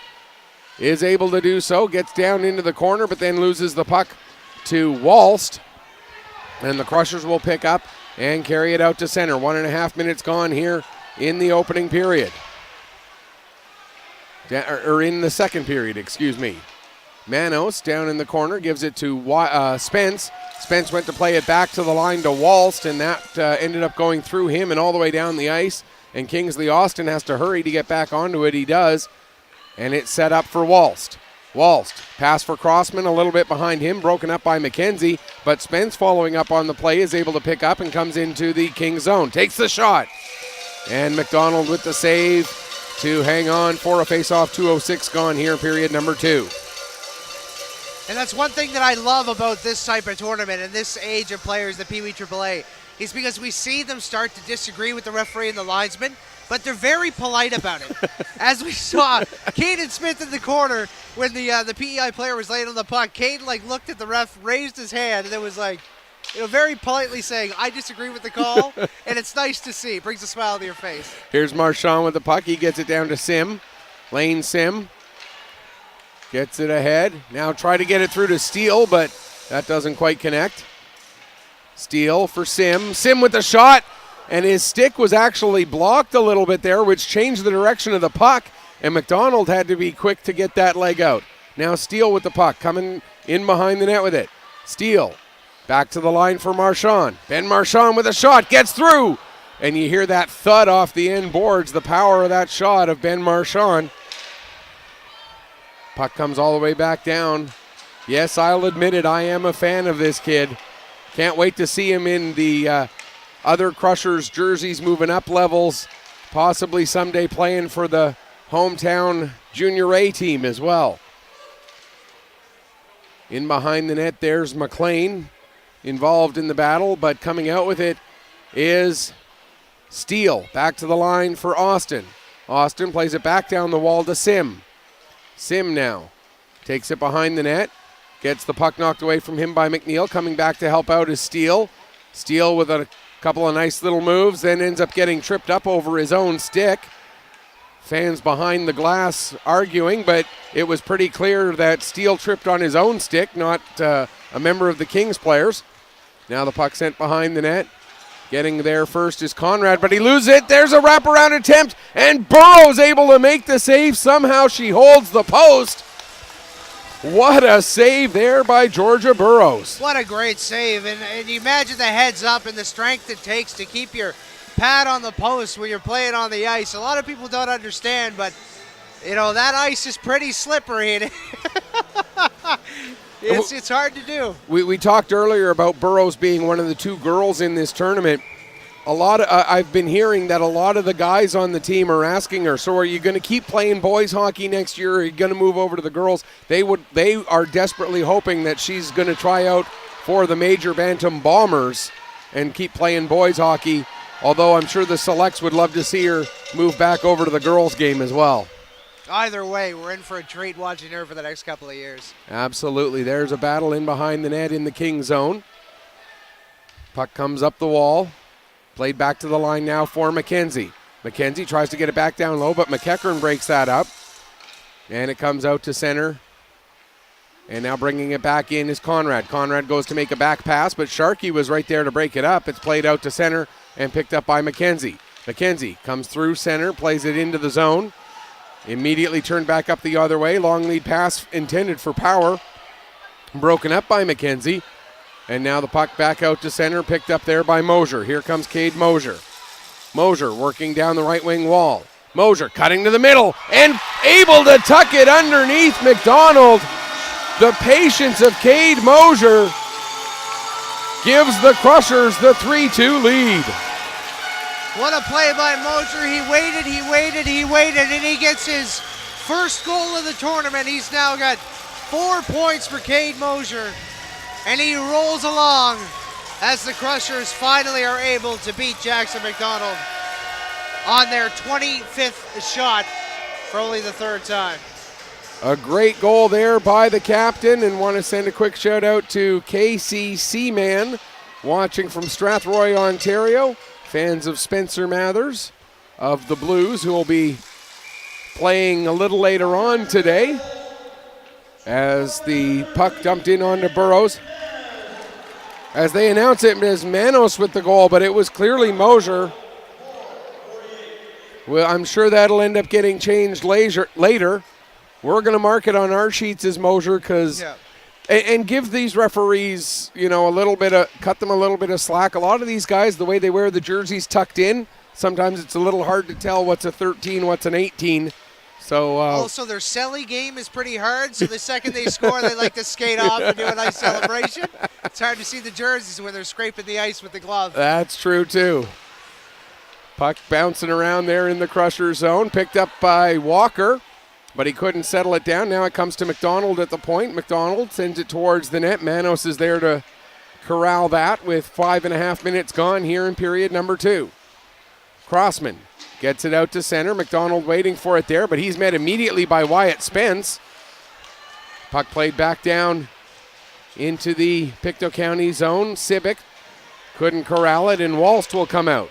Speaker 1: is able to do so. Gets down into the corner, but then loses the puck to Walst. And the Crushers will pick up and carry it out to center. 1.5 minutes gone here in the opening period. In the second period, excuse me. Manos down in the corner gives it to Spence. Spence went to play it back to the line to Walst, and that ended up going through him and all the way down the ice. And Kingsley Austin has to hurry to get back onto it. He does. And it's set up for Walst. Walst, pass for Crossman, a little bit behind him, broken up by McKenzie, but Spence following up on the play is able to pick up and comes into the Kings zone. Takes the shot. And McDonald with the save to hang on for a face-off. 2:06 gone here, period number 2.
Speaker 2: And that's one thing that I love about this type of tournament and this age of players, the PEI AAA, is because we see them start to disagree with the referee and the linesman, but they're very polite about it. As we saw, Caden Smith in the corner when the PEI player was laying on the puck, Caden looked at the ref, raised his hand, and it was very politely saying, I disagree with the call, and it's nice to see. It brings a smile to your face.
Speaker 1: Here's Marchand with the puck. He gets it down to Sim. Lane Sim gets it ahead. Now try to get it through to Steele, but that doesn't quite connect. Steele for Sim. Sim with the shot, and his stick was actually blocked a little bit there, which changed the direction of the puck, and McDonald had to be quick to get that leg out. Now Steele with the puck, coming in behind the net with it. Steele back to the line for Marchand. Ben Marchand with a shot, gets through, and you hear that thud off the end boards, the power of that shot of Ben Marchand. Puck comes all the way back down. Yes, I'll admit it, I am a fan of this kid. Can't wait to see him in the other Crushers jerseys, moving up levels, possibly someday playing for the hometown Junior A team as well. In behind the net, there's McLean involved in the battle, but coming out with it is Steele. Back to the line for Austin. Austin plays it back down the wall to Sim. Sim now takes it behind the net. Gets the puck knocked away from him by McNeil. Coming back to help out is Steele. Steele with a couple of nice little moves, then ends up getting tripped up over his own stick. Fans behind the glass arguing, but it was pretty clear that Steele tripped on his own stick, not a member of the Kings players. Now the puck sent behind the net. Getting there first is Conrad, but he loses it. There's a wraparound attempt, and Burrow's able to make the save. Somehow she holds the post. What a save there by Georgia Burrows.
Speaker 2: What a great save. And you imagine the heads up and the strength it takes to keep your pad on the post when you're playing on the ice. A lot of people don't understand, but, that ice is pretty slippery. And it's hard to do.
Speaker 1: We talked earlier about Burrows being one of the two girls in this tournament. I've been hearing that a lot of the guys on the team are asking her, so are you going to keep playing boys hockey next year, or are you going to move over to the girls? They are desperately hoping that she's going to try out for the Major Bantam Bombers and keep playing boys hockey, although I'm sure the selects would love to see her move back over to the girls game as well.
Speaker 2: Either way, we're in for a treat watching her for the next couple of years.
Speaker 1: Absolutely. There's a battle in behind the net in the King zone. Puck comes up the wall. Played back to the line now for McKenzie. McKenzie tries to get it back down low, but McEachern breaks that up. And it comes out to center. And now bringing it back in is Conrad. Conrad goes to make a back pass, but Sharkey was right there to break it up. It's played out to center and picked up by McKenzie. McKenzie comes through center, plays it into the zone. Immediately turned back up the other way. Long lead pass intended for Power. Broken up by McKenzie. And now the puck back out to center, picked up there by Mosier. Here comes Cade Mosier. Mosier working down the right wing wall. Mosier cutting to the middle and able to tuck it underneath McDonald. The patience of Cade Mosier gives the Crushers the 3-2 lead.
Speaker 2: What a play by Mosier. He waited, and he gets his first goal of the tournament. He's now got 4 points for Cade Mosier. And he rolls along as the Crushers finally are able to beat Jackson McDonald on their 25th shot for only the third time.
Speaker 1: A great goal there by the captain, and want to send a quick shout out to Casey Seaman watching from Strathroy, Ontario. Fans of Spencer Mathers of the Blues, who will be playing a little later on today. As the puck dumped in onto Burrows. As they announce it as Manos with the goal, but it was clearly Mosier. Well, I'm sure that'll end up getting changed later. We're going to mark it on our sheets as Mosier because, and give these referees, a little bit of, cut them a little bit of slack. A lot of these guys, the way they wear the jerseys tucked in, sometimes it's a little hard to tell what's a 13, what's an 18. So
Speaker 2: also, their celly game is pretty hard, so the second they score, they like to skate off and do a nice celebration. It's hard to see the jerseys when they're scraping the ice with the glove.
Speaker 1: That's true, too. Puck bouncing around there in the Crusher zone, picked up by Walker, but he couldn't settle it down. Now it comes to McDonald at the point. McDonald sends it towards the net. Manos is there to corral that with 5.5 minutes gone here in period number 2. Crossman gets it out to center. McDonald waiting for it there, but he's met immediately by Wyatt Spence. Puck played back down into the Pictou County zone. Sibic couldn't corral it, and Walst will come out.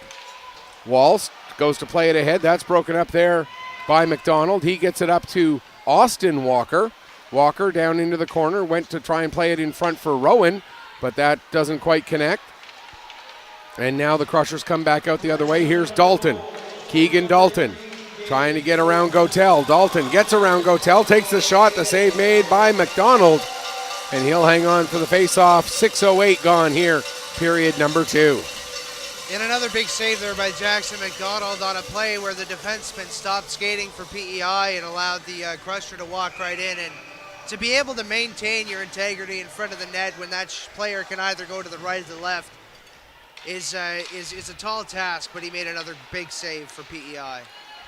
Speaker 1: Walst goes to play it ahead. That's broken up there by McDonald. He gets it up to Austin Walker. Walker down into the corner, went to try and play it in front for Rowan, but that doesn't quite connect. And now the Crushers come back out the other way. Here's Dalton. Keegan Dalton trying to get around Gotel. Dalton gets around Gotel, takes the shot, the save made by McDonald, and he'll hang on for the face-off. 6:08 gone here, period number 2.
Speaker 2: And another big save there by Jackson McDonald on a play where the defenseman stopped skating for PEI and allowed the Crusher to walk right in. And to be able to maintain your integrity in front of the net when that player can either go to the right or the left is a tall task, but he made another big save for PEI.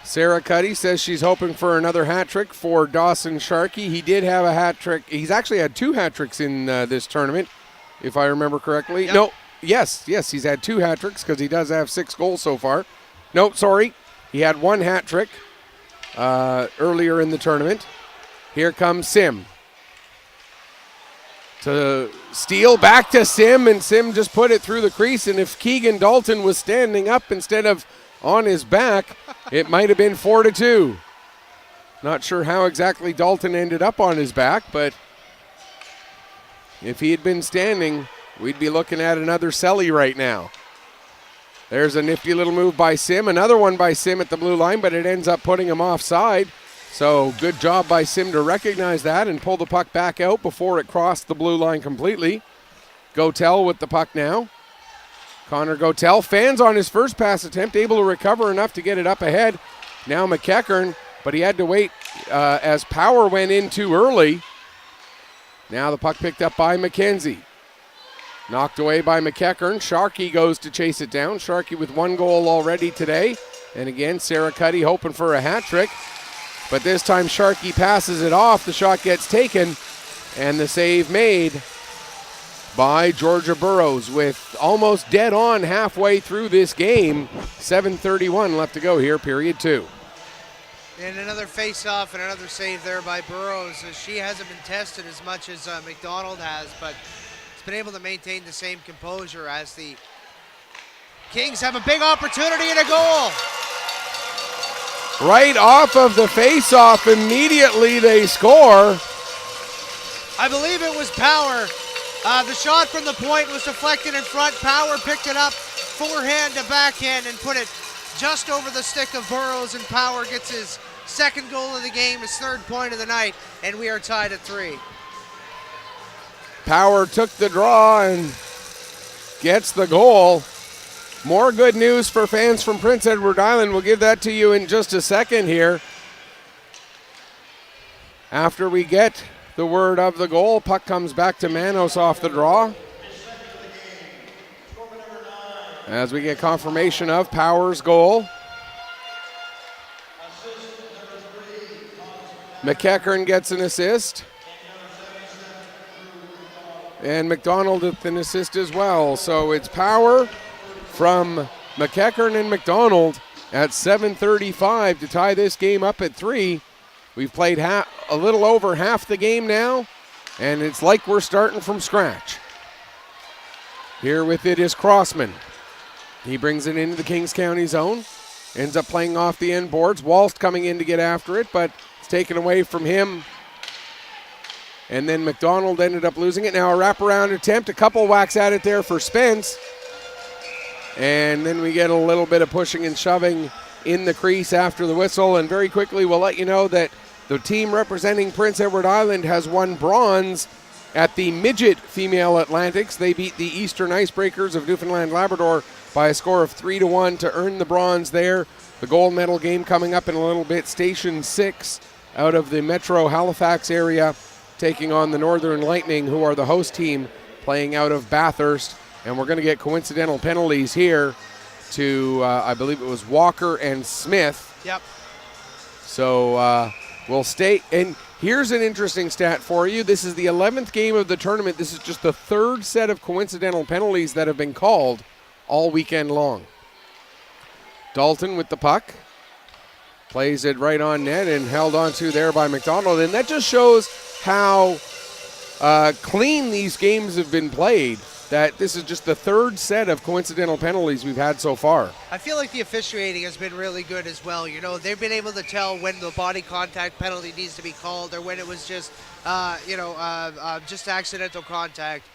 Speaker 1: Sarah Cuddy says she's hoping for another hat trick for Dawson Sharkey. He did have a hat trick. He's actually had 2 hat tricks in this tournament, if I remember correctly.
Speaker 2: Yep.
Speaker 1: No, yes, he's had 2 hat tricks because he does have 6 goals so far. No, sorry, he had 1 hat trick earlier in the tournament. Here comes Sim. To steal back to Sim, and Sim just put it through the crease. And if Keegan Dalton was standing up instead of on his back, it might have been 4-2. Not sure how exactly Dalton ended up on his back, but if he had been standing, we'd be looking at another Selly right now. There's a nifty little move by Sim, another one by Sim at the blue line, but it ends up putting him offside. So good job by Sim to recognize that and pull the puck back out before it crossed the blue line completely. Gotel with the puck now. Connor Gotel, fans on his first pass attempt, able to recover enough to get it up ahead. Now McEachern, but he had to wait as Power went in too early. Now the puck picked up by McKenzie. Knocked away by McEachern. Sharkey goes to chase it down. Sharkey with 1 goal already today. And again, Sarah Cuddy hoping for a hat trick. But this time Sharkey passes it off. The shot gets taken. And the save made by Georgia Burrows with almost dead on halfway through this game. 7:31 left to go here, period 2.
Speaker 2: And another face-off and another save there by Burrows. She hasn't been tested as much as McDonald has, but has been able to maintain the same composure as the Kings have a big opportunity and a goal.
Speaker 1: Right off of the face-off, immediately they score.
Speaker 2: I believe it was Power. The shot from the point was deflected in front. Power picked it up, forehand to backhand, and put it just over the stick of Burrows, and Power gets his second goal of the game, his 3rd point of the night, and we are tied at 3.
Speaker 1: Power took the draw and gets the goal. More good news for fans from Prince Edward Island. We'll give that to you in just a second here. After we get the word of the goal, puck comes back to Manos off the draw. As we get confirmation of Power's goal. McEachern gets an assist. And McDonald with an assist as well. So it's Power from McEachern and McDonald at 7:35 to tie this game up at 3. We've played a little over half the game now, and it's like we're starting from scratch. Here with it is Crossman. He brings it into the Kings County zone. Ends up playing off the end boards. Walst coming in to get after it, but it's taken away from him. And then McDonald ended up losing it. Now a wraparound attempt. A couple whacks at it there for Spence. And then we get a little bit of pushing and shoving in the crease after the whistle. And very quickly we'll let you know that the team representing Prince Edward Island has won bronze at the Midget Female Atlantics. They beat the Eastern Icebreakers of Newfoundland Labrador by a score of 3-1 to earn the bronze there. The gold medal game coming up in a little bit. Station 6 out of the Metro Halifax area taking on the Northern Lightning, who are the host team, playing out of Bathurst. And we're going to get coincidental penalties here to, I believe it was Walker and Smith.
Speaker 2: Yep.
Speaker 1: So we'll stay. And here's an interesting stat for you. This is the 11th game of the tournament. This is just the 3rd set of coincidental penalties that have been called all weekend long. Dalton with the puck. Plays it right on net and held on to there by McDonald. And that just shows how clean these games have been played. That this is just the 3rd set of coincidental penalties we've had so far.
Speaker 2: I feel like the officiating has been really good as well. You know, they've been able to tell when the body contact penalty needs to be called or when it was just, just accidental contact.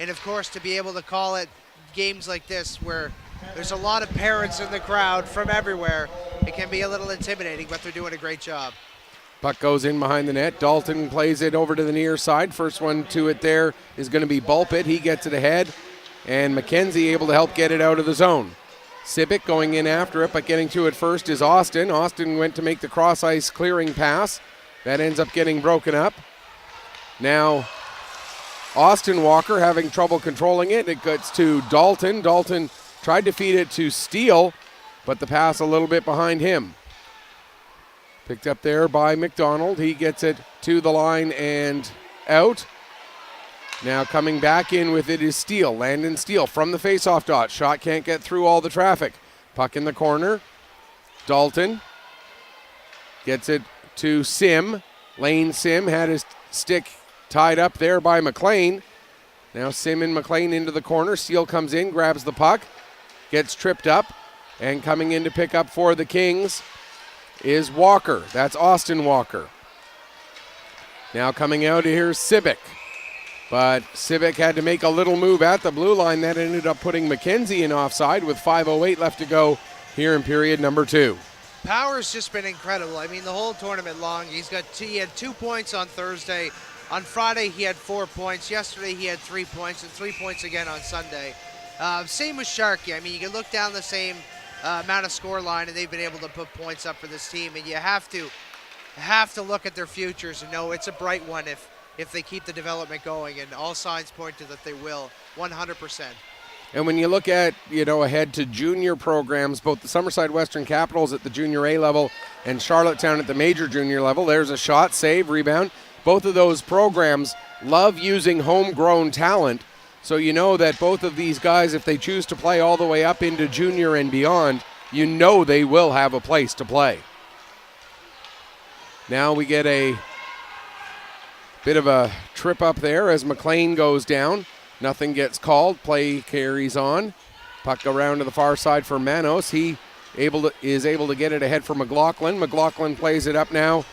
Speaker 2: And of course, to be able to call it games like this where there's a lot of parents in the crowd from everywhere, it can be a little intimidating, but they're doing a great job.
Speaker 1: Puck goes in behind the net. Dalton plays it over to the near side. First one to it there is going to be Bulpit. He gets it ahead. And McKenzie able to help get it out of the zone. Sibic going in after it, but getting to it first is Austin. Austin went to make the cross-ice clearing pass. That ends up getting broken up. Now, Austin Walker having trouble controlling it. It gets to Dalton. Dalton tried to feed it to Steele, but the pass a little bit behind him. Picked up there by McDonald. He gets it to the line and out. Now coming back in with it is Steele. Landon Steele from the faceoff dot. Shot can't get through all the traffic. Puck in the corner. Dalton gets it to Sim. Lane Sim had his stick tied up there by McLean. Now Sim and McLean into the corner. Steele comes in, grabs the puck, gets tripped up, and coming in to pick up for the Kings is Walker. That's Austin Walker. Now coming out, here's Sibic. But Sibic had to make a little move at the blue line. That ended up putting McKenzie in offside with 5:08 left to go here in period number 2.
Speaker 2: Power's just been incredible. I mean, the whole tournament long, he had 2 points on Thursday. On Friday, he had 4 points. Yesterday, he had 3 points, and 3 points again on Sunday. Same with Sharkey. I mean, you can look down the same amount of score line, and they've been able to put points up for this team. And you have to look at their futures and know it's a bright one. if they keep the development going, and all signs point to that they will, 100%.
Speaker 1: And when you look at, ahead to junior programs, both the Summerside Western Capitals at the junior A level and Charlottetown at the major junior level, there's a shot, save, rebound. Both of those programs love using homegrown talent. So you know that both of these guys, if they choose to play all the way up into junior and beyond, they will have a place to play. Now we get a bit of a trip up there as McLean goes down. Nothing gets called. Play carries on. Puck around to the far side for Manos. He is able to get it ahead for McLaughlin. McLaughlin plays it up now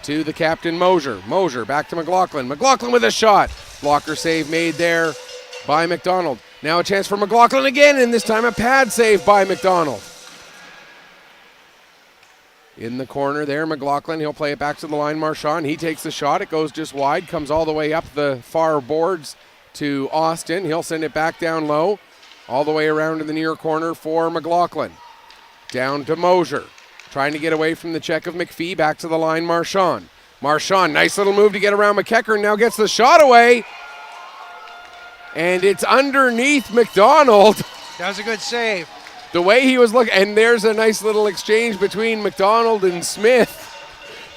Speaker 1: to the captain, Mosier. Mosier back to McLaughlin. McLaughlin with a shot. Blocker save made there by McDonald. Now a chance for McLaughlin again, and this time a pad save by McDonald. In the corner there, McLaughlin. He'll play it back to the line, Marchand. He takes the shot. It goes just wide. Comes all the way up the far boards to Austin. He'll send it back down low. All the way around to the near corner for McLaughlin. Down to Mosier. Trying to get away from the check of McPhee. Back to the line, Marchand. Marchand, nice little move to get around McEachern. Now gets the shot away. And it's underneath McDonald.
Speaker 2: That was a good save.
Speaker 1: The way he was looking, and there's a nice little exchange between McDonald and Smith.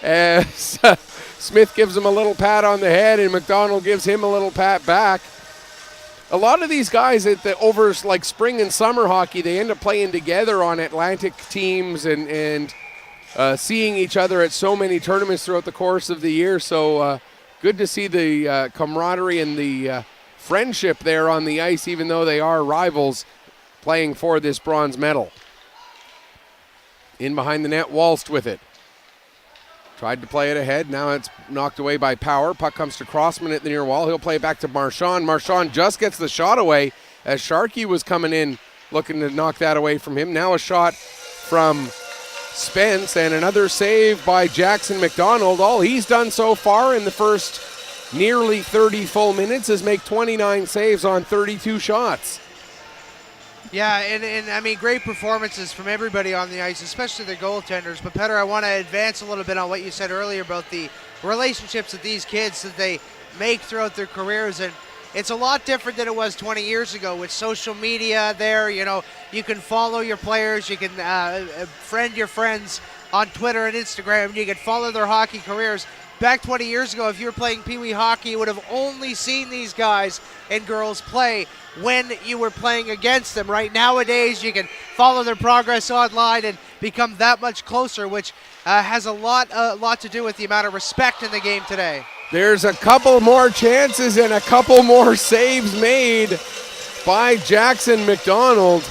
Speaker 1: As Smith gives him a little pat on the head, and McDonald gives him a little pat back. A lot of these guys over like spring and summer hockey, they end up playing together on Atlantic teams and seeing each other at so many tournaments throughout the course of the year. So good to see the camaraderie and the friendship there on the ice, even though they are rivals playing for this bronze medal. In behind the net, Walst with it. Tried to play it ahead. Now it's knocked away by Power. Puck comes to Crossman at the near wall. He'll play it back to Marchand. Marchand just gets the shot away as Sharkey was coming in looking to knock that away from him. Now a shot from Spence and another save by Jackson McDonald. All he's done so far in the first nearly 30 full minutes is make 29 saves on 32 shots.
Speaker 2: Yeah, and I mean, great performances from everybody on the ice, especially the goaltenders. But, Petter, I want to advance a little bit on what you said earlier about the relationships that these kids that they make throughout their careers. And it's a lot different than it was 20 years ago with social media there. You can follow your players. You can friend your friends on Twitter and Instagram. You can follow their hockey careers. Back 20 years ago, if you were playing Pee Wee hockey, you would have only seen these guys and girls play when you were playing against them. Right nowadays, you can follow their progress online and become that much closer, which has a lot to do with the amount of respect in the game today.
Speaker 1: There's a couple more chances and a couple more saves made by Jackson McDonald.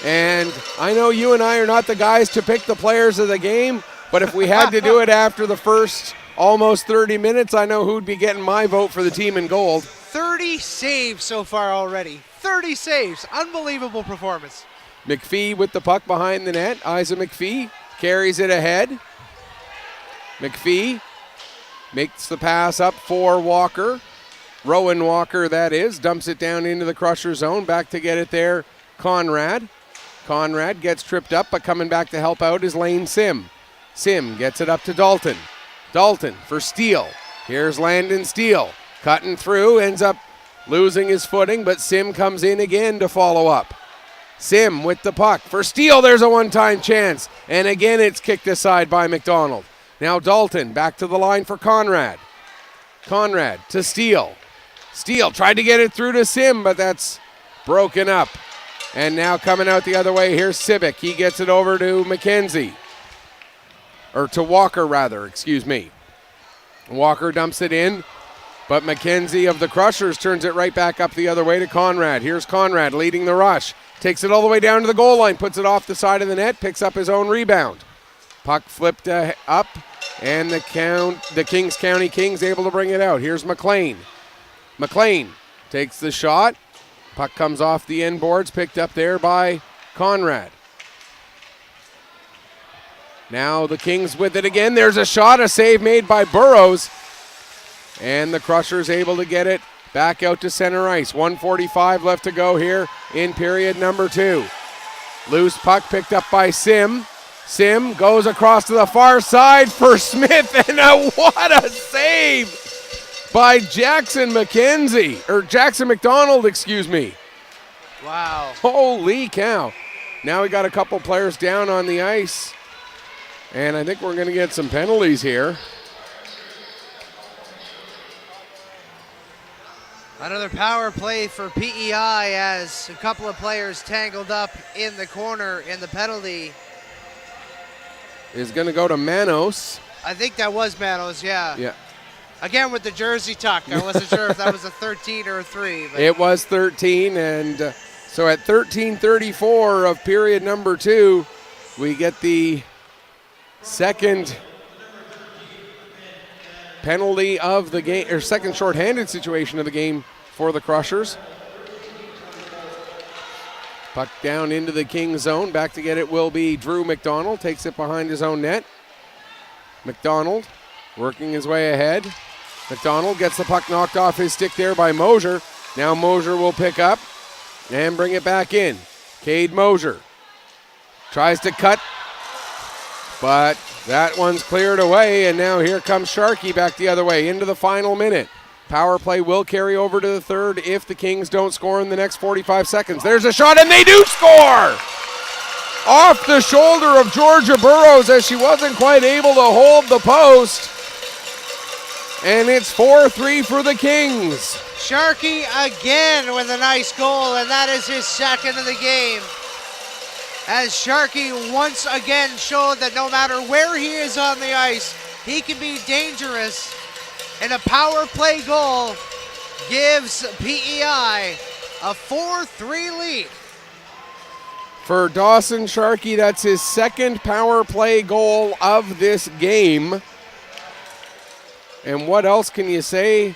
Speaker 1: And I know you and I are not the guys to pick the players of the game, but if we had to do it after the first almost 30 minutes, I know who'd be getting my vote for the team in gold.
Speaker 2: 30 saves so far already. 30 saves. Unbelievable performance.
Speaker 1: McPhee with the puck behind the net. Isa McPhee carries it ahead. McPhee makes the pass up for Walker. Rowan Walker, that is. Dumps it down into the Crusher zone. Back to get it there, Conrad. Conrad gets tripped up, but coming back to help out is Lane Sim. Sim gets it up to Dalton. Dalton for Steele. Here's Landon Steele. Cutting through, ends up losing his footing, but Sim comes in again to follow up. Sim with the puck. For Steele, there's a one-time chance. And again, it's kicked aside by McDonald. Now Dalton back to the line for Conrad. Conrad to Steele. Steele tried to get it through to Sim, but that's broken up. And now coming out the other way, here's Sibic. He gets it over to McKenzie. Or to Walker, rather, excuse me. Walker dumps it in, but McKenzie of the Crushers turns it right back up the other way to Conrad. Here's Conrad leading the rush. Takes it all the way down to the goal line, puts it off the side of the net, picks up his own rebound. Puck flipped up, and the Kings County Kings able to bring it out. Here's McLean. McLean takes the shot. Puck comes off the end boards, picked up there by Conrad. Now the Kings with it again. There's a shot, a save made by Burrows. And the Crushers able to get it back out to center ice. 1:45 left to go here in period number 2. Loose puck picked up by Sim. Sim goes across to the far side for Smith, and what a save by Jackson McDonald, excuse me.
Speaker 2: Wow.
Speaker 1: Holy cow. Now we got a couple players down on the ice, and I think we're going to get some penalties here.
Speaker 2: Another power play for PEI as a couple of players tangled up in the corner, in the penalty.
Speaker 1: Is going to go to Manos.
Speaker 2: I think that was Manos, yeah.
Speaker 1: Yeah.
Speaker 2: Again with the jersey tuck. I wasn't sure if that was a 13 or a 3. But
Speaker 1: It was 13, and so at 13:34 of period number 2, we get the second penalty of the game, or second shorthanded situation of the game for the Crushers. Puck down into the King zone. Back to get it will be Drew McDonald. Takes it behind his own net. McDonald working his way ahead. McDonald gets the puck knocked off his stick there by Mosier. Now Mosier will pick up and bring it back in. Cade Mosier tries to cut, but that one's cleared away, and now here comes Sharkey back the other way into the final minute. Power play will carry over to the third if the Kings don't score in the next 45 seconds. There's a shot, and they do score! Off the shoulder of Georgia Burrows as she wasn't quite able to hold the post. And it's 4-3 for the Kings.
Speaker 2: Sharkey again with a nice goal, and that is his second of the game. As Sharkey once again showed that no matter where he is on the ice, he can be dangerous. And a power play goal gives PEI a 4-3 lead.
Speaker 1: For Dawson Sharkey, that's his second power play goal of this game. And what else can you say?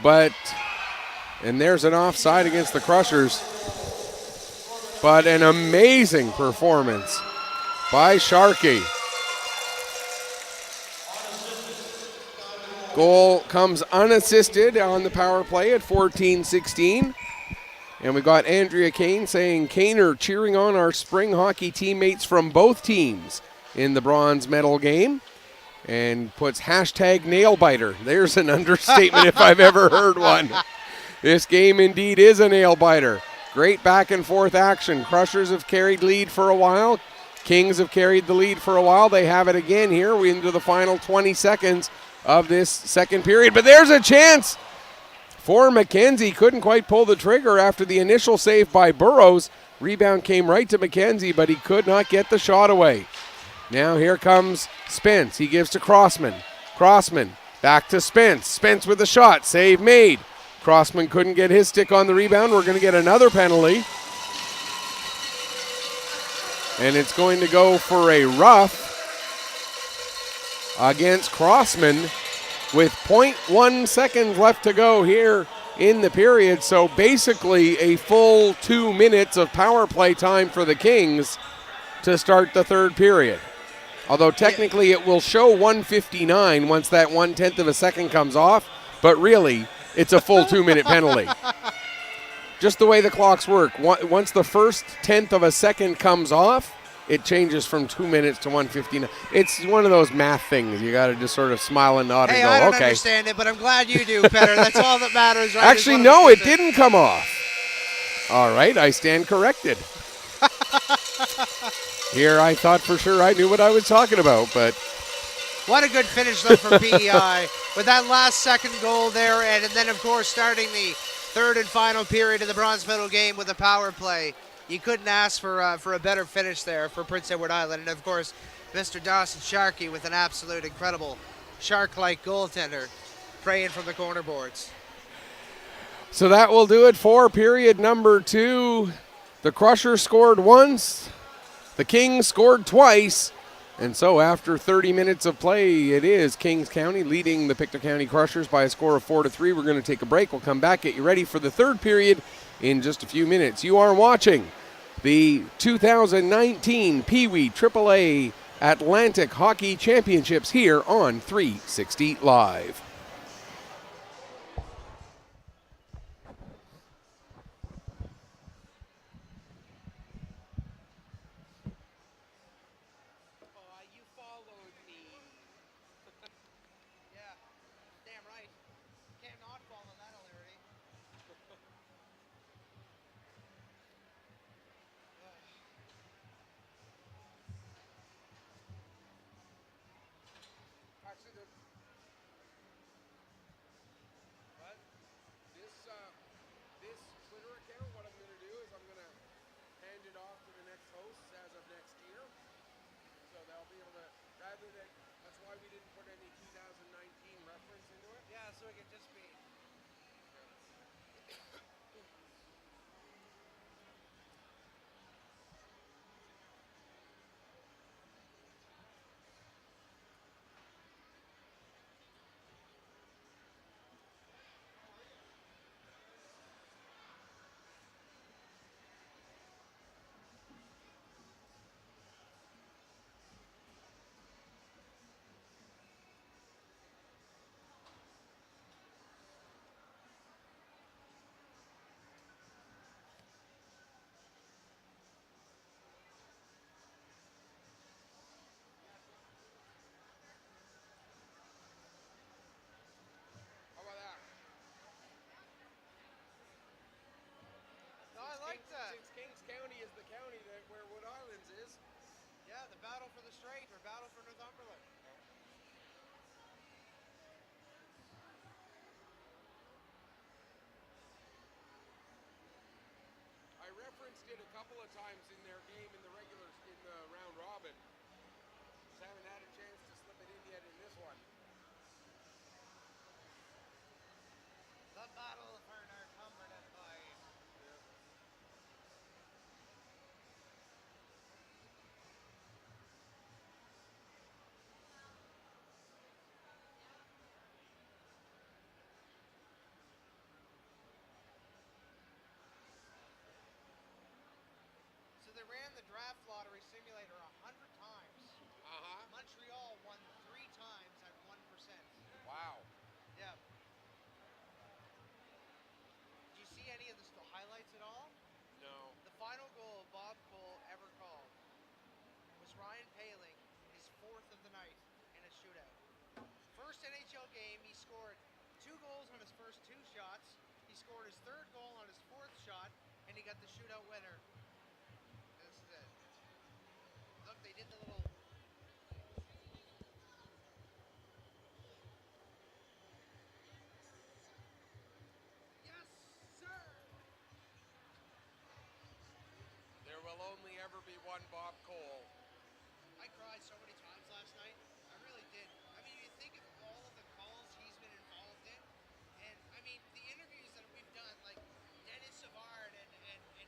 Speaker 1: And there's an offside against the Crushers. But an amazing performance by Sharkey. Goal comes unassisted on the power play at 14-16. And we got Andrea Kane saying, Kaner cheering on our spring hockey teammates from both teams in the bronze medal game. And puts hashtag nailbiter. There's an understatement if I've ever heard one. This game indeed is a nail-biter. Great back and forth action. Crushers have carried lead for a while. Kings have carried the lead for a while. They have it again here. We're into the final 20 seconds of this second period. But there's a chance for McKenzie. Couldn't quite pull the trigger after the initial save by Burrows. Rebound came right to McKenzie, but he could not get the shot away. Now here comes Spence. He gives to Crossman. Crossman back to Spence. Spence with the shot. Save made. Crossman couldn't get his stick on the rebound. We're going to get another penalty. And it's going to go for a rough against Crossman with 0.1 seconds left to go here in the period. So basically a full 2 minutes of power play time for the Kings to start the third period. Although technically it will show 1:59 once that 1/10 of a second comes off, but really it's a full 2 minute penalty. Just the way the clocks work. Once the first 1/10 of a second comes off, it changes from 2 minutes to 1:59. It's one of those math things. You got to just sort of smile and nod and go,
Speaker 2: I don't
Speaker 1: okay.
Speaker 2: understand it, but I'm glad you do, Petter. That's all that matters, right?
Speaker 1: Actually, no, it didn't come off. All right, I stand corrected. Here, I thought for sure I knew what I was talking about, but
Speaker 2: what a good finish, though, for PEI with that last second goal there, and then, of course, starting the third and final period of the bronze medal game with a power play. You couldn't ask for a better finish there for Prince Edward Island, and, of course, Mr. Dawson Sharkey with an absolute incredible shark-like goaltender praying from the corner boards.
Speaker 1: So that will do it for period number 2. The Crushers scored once. The Kings scored twice. And so after 30 minutes of play, it is Kings County leading the Pictou County Crushers by a score of 4-3. We're going to take a break. We'll come back, get you ready for the third period in just a few minutes. You are watching the 2019 Pee Wee AAA Atlantic Hockey Championships here on 360 Live.
Speaker 2: Yeah, damn right. Can't straight or battle for Northumberland.
Speaker 1: I referenced it a couple of times in their game in the round robin. Just haven't had a chance to slip it in yet in this one.
Speaker 2: The battle for Northumberland, boys. So they ran the draft lottery simulator 100 times.
Speaker 1: Uh-huh.
Speaker 2: Montreal won 3 times at 1%.
Speaker 1: Wow.
Speaker 2: Yeah. Did you see any of the highlights at all?
Speaker 1: No.
Speaker 2: The final goal Bob Cole ever called was Ryan Paling, his 4th of the night in a shootout. First NHL game, he scored 2 goals on his first 2 shots. He scored his 3rd goal on his 4th shot, and he got the shootout winner. This is it. Look, they did the little... Yes, sir!
Speaker 1: There will only ever be one Bob Cole.
Speaker 2: I cried so many times last night. I really did. I mean, you think of all of the calls he's been involved in, and I mean, the interviews that we've done, like Dennis Savard and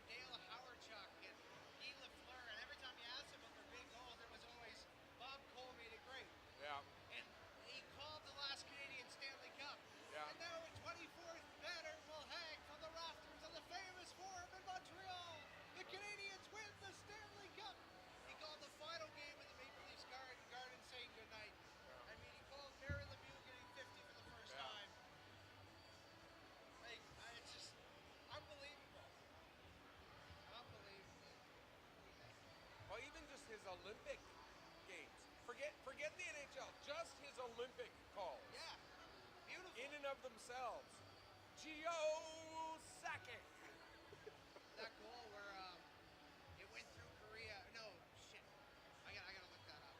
Speaker 2: Dale Howardchuk and Guy Lafleur, and every time you asked him about their big goals, there was always Bob Cole made it great.
Speaker 1: Yeah.
Speaker 2: And he called the last Canadian Stanley Cup.
Speaker 1: Yeah.
Speaker 2: And now a 24th banner will hang from the rafters of the famous Forum in Montreal. The Canadians win the Stanley Cup. He called the final game in the Maple Leafs garden saying goodnight.
Speaker 1: Yeah.
Speaker 2: I mean, he called Barry Lemieux getting 50 for the first time. Like, it's just unbelievable. Unbelievable.
Speaker 1: Well, even just his Olympic games. Forget the NHL. Just his Olympic calls.
Speaker 2: Yeah. Beautiful.
Speaker 1: In and of themselves. Gio Sakic.
Speaker 2: That goal where it went through Korea. No, shit. I gotta look that up.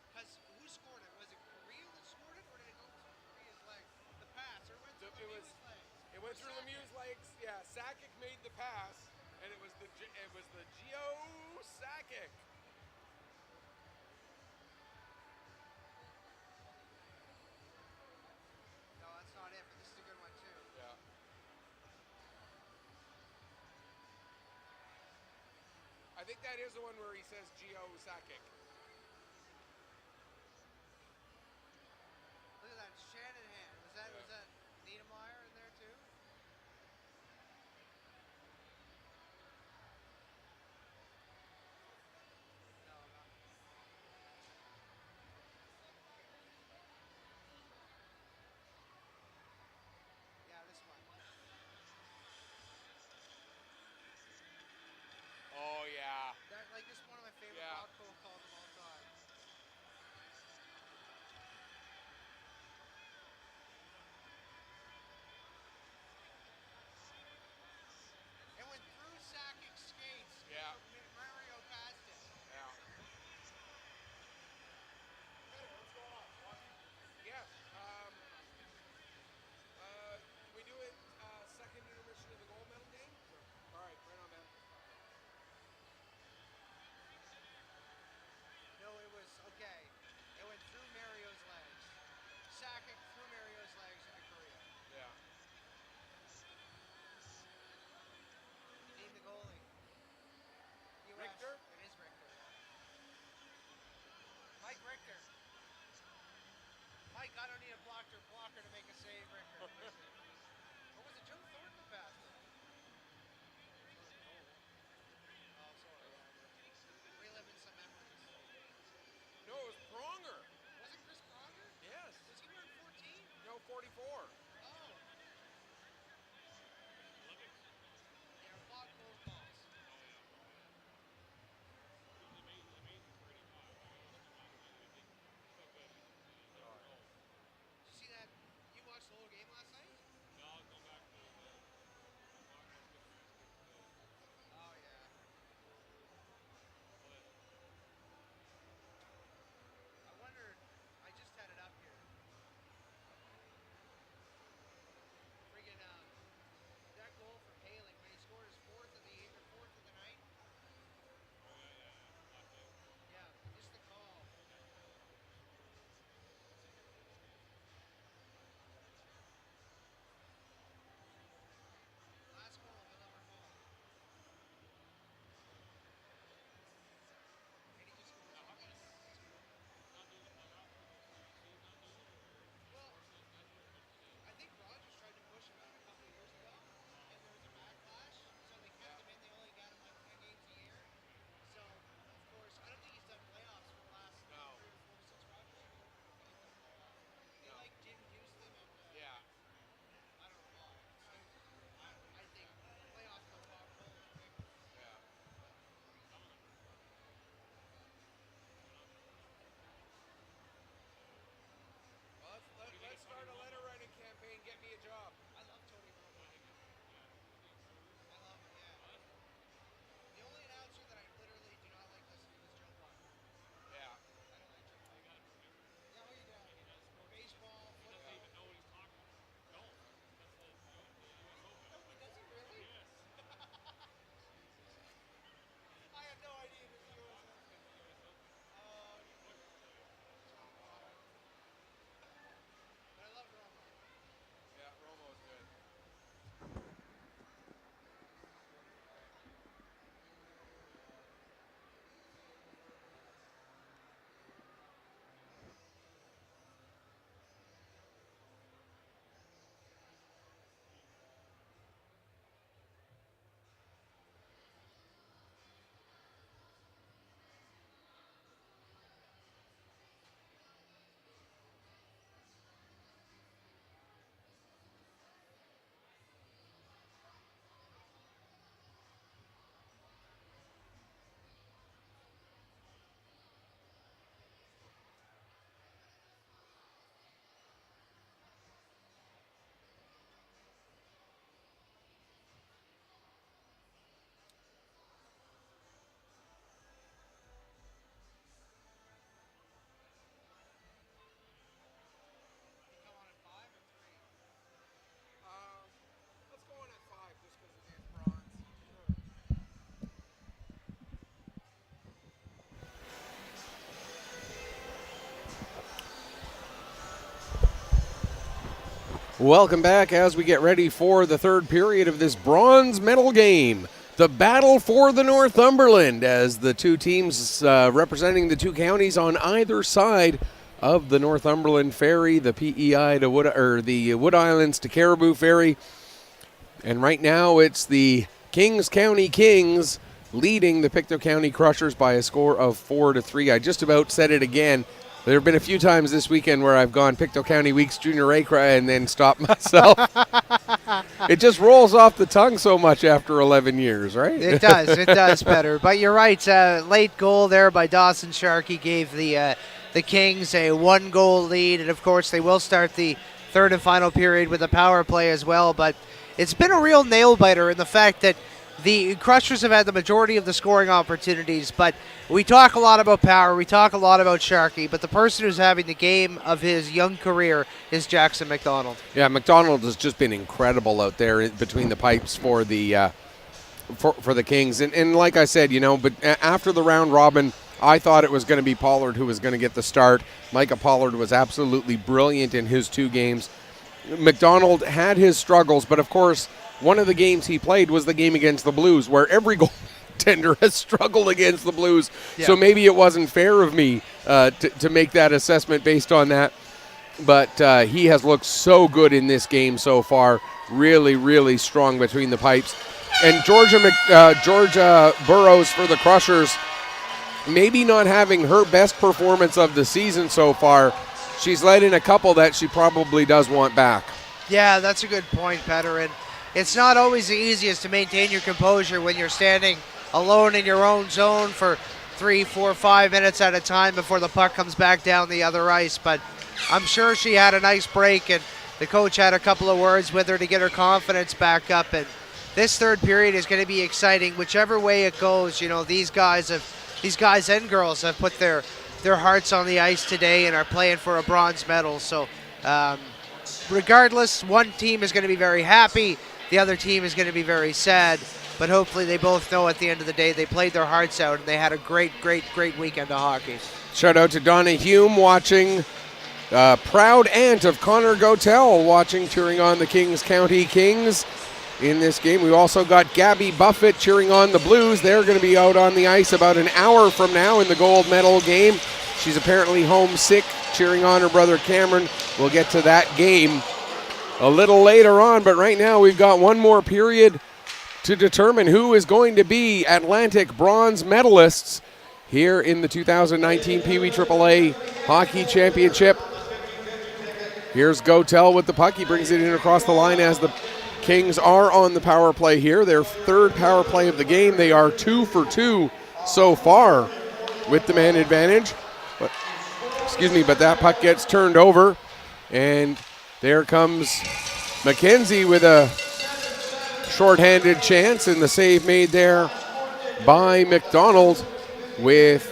Speaker 2: Because who scored it? Was it Korea that scored it, or did it go through Korea's legs? The pass, or it went through Lemieux's legs?
Speaker 1: It went through Lemieux's legs. Yeah, Sakic made the pass, and it was the Gio Sakic.
Speaker 2: No, that's not it, but this is a good one too.
Speaker 1: Yeah. I think that is the one where he says Gio Sakic.
Speaker 2: Look at that, Shanahan. Was that Niedermeyer in there too? No, not. Yeah, this one.
Speaker 1: Oh yeah.
Speaker 2: That, like, this is one of my favorite
Speaker 1: Yeah.
Speaker 2: Bob Cole calls of
Speaker 1: Welcome back as we get ready for the third period of this bronze medal game. The battle for the Northumberland as the two teams representing the two counties on either side of the Northumberland Ferry, the PEI to the Wood Islands to Caribou Ferry. And right now it's the Kings County Kings leading the Pictou County Crushers by a score of 4-3. I just about said it again. There have been a few times this weekend where I've gone Pictou County Weeks Junior A and then stopped myself. It just rolls off the tongue so much after 11 years, right?
Speaker 2: It does better. But you're right, late goal there by Dawson Sharkey gave the Kings a 1-goal lead, and of course they will start the third and final period with a power play as well. But it's been a real nail-biter in the fact that the Crushers have had the majority of the scoring opportunities, but we talk a lot about Power, we talk a lot about Sharkey, but the person who's having the game of his young career is Jackson McDonald.
Speaker 1: Yeah, McDonald has just been incredible out there between the pipes for the for the Kings. And like I said, but after the round robin, I thought it was going to be Pollard who was going to get the start. Micah Pollard was absolutely brilliant in his 2 games. McDonald had his struggles, but of course, one of the games he played was the game against the Blues, where every goaltender has struggled against the Blues. Yeah. So maybe it wasn't fair of me to make that assessment based on that. But he has looked so good in this game so far. Really, really strong between the pipes. And Georgia Burrows for the Crushers, maybe not having her best performance of the season so far. She's let in a couple that she probably does want back.
Speaker 2: Yeah, that's a good point, Petter. And it's not always the easiest to maintain your composure when you're standing alone in your own zone for 3, 4, 5 minutes at a time before the puck comes back down the other ice. But I'm sure she had a nice break, and the coach had a couple of words with her to get her confidence back up. And this third period is going to be exciting. Whichever way it goes, these guys and girls have put their hearts on the ice today and are playing for a bronze medal. So regardless, one team is going to be very happy. The other team is going to be very sad, but hopefully they both know at the end of the day they played their hearts out and they had a great weekend of hockey.
Speaker 1: Shout out to Donna Hume watching, proud aunt of Connor Gotel watching, cheering on the Kings County Kings in this game. We also got Gabby Buffett cheering on the Blues. They're going to be out on the ice about an hour from now in the gold medal game. She's apparently homesick, cheering on her brother Cameron. We'll get to that game a little later on, but right now we've got one more period to determine who is going to be Atlantic bronze medalists here in the 2019 Pee Wee AAA Hockey Championship. Here's Gotel with the puck. He brings it in across the line as the Kings are on the power play here. Their third power play of the game. They are 2 for 2 so far with the man advantage. But that puck gets turned over, and there comes Mackenzie with a shorthanded chance, and the save made there by McDonald with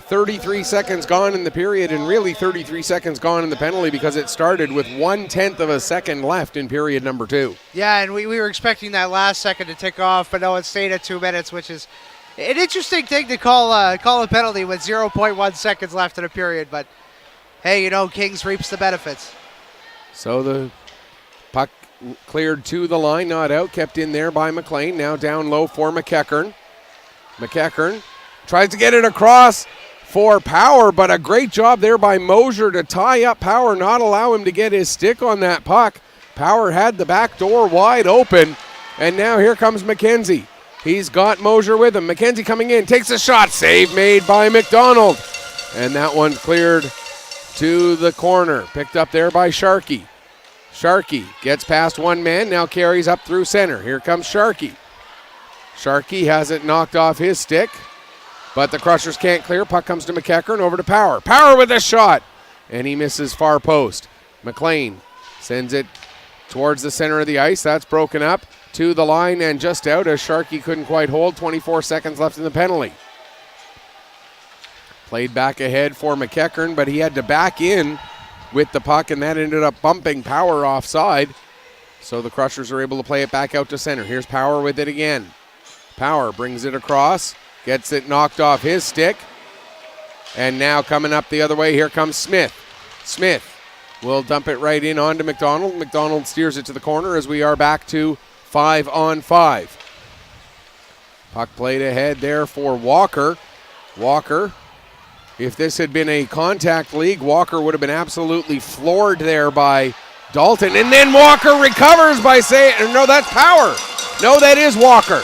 Speaker 1: 33 seconds gone in the period, and really 33 seconds gone in the penalty because it started with 1/10 of a second left in period number 2.
Speaker 2: Yeah, and we were expecting that last second to tick off, but no, it stayed at 2 minutes, which is an interesting thing to call a penalty with 0.1 seconds left in a period. But hey, Kings reaps the benefits.
Speaker 1: So the puck cleared to the line, not out, kept in there by McLean. Now down low for McEachern. McEachern tries to get it across for Power, but a great job there by Mosier to tie up Power, not allow him to get his stick on that puck. Power had the back door wide open, and now here comes McKenzie. He's got Mosier with him. McKenzie coming in, takes a shot, save made by McDonald. And that one cleared to the corner, picked up there by Sharkey. Sharkey gets past one man, now carries up through center. Here comes Sharkey. Sharkey has it knocked off his stick, but the Crushers can't clear. Puck comes to McEachern, over to Power. Power with a shot, and he misses far post. McLean sends it towards the center of the ice. That's broken up to the line and just out as Sharkey couldn't quite hold. 24 seconds left in the penalty. Played back ahead for McEachern, but he had to back in with the puck, and that ended up bumping Power offside. So the Crushers are able to play it back out to center. Here's Power with it again. Power brings it across, gets it knocked off his stick. And now coming up the other way, here comes Smith. Smith will dump it right in onto McDonald. McDonald steers it to the corner as we are back to 5-on-5. Puck played ahead there for Walker. Walker, if this had been a contact league, Walker would have been absolutely floored there by Dalton. And then Walker recovers by saying, no, that's Power. No, that is Walker.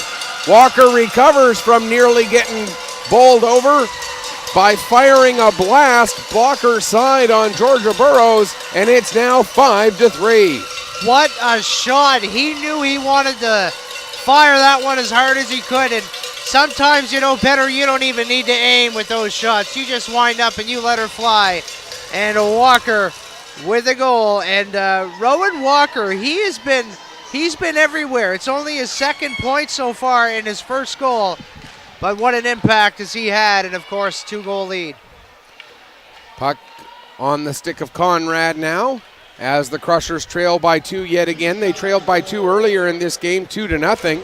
Speaker 1: Walker recovers from nearly getting bowled over by firing a blast blocker side on Georgia Burroughs, and it's now 5-3.
Speaker 2: What a shot. He knew he wanted to fire that one as hard as he could, and sometimes, better you don't even need to aim with those shots. You just wind up and you let her fly. And Walker with a goal, and Rowan Walker, he's been everywhere. It's only his second point so far in his first goal, but what an impact has he had, and of course, 2-goal lead.
Speaker 1: Puck on the stick of Conrad now as the Crushers trail by 2 yet again. They trailed by 2 earlier in this game, 2-0.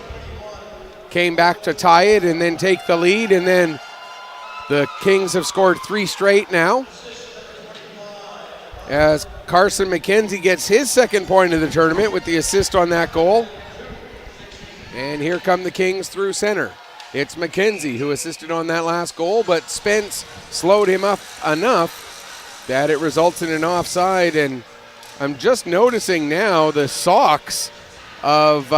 Speaker 1: Came back to tie it and then take the lead, and then the Kings have scored 3 straight now as Carson McKenzie gets his second point of the tournament with the assist on that goal. And here come the Kings through center. It's McKenzie who assisted on that last goal, but Spence slowed him up enough that it results in an offside. And I'm just noticing now the socks of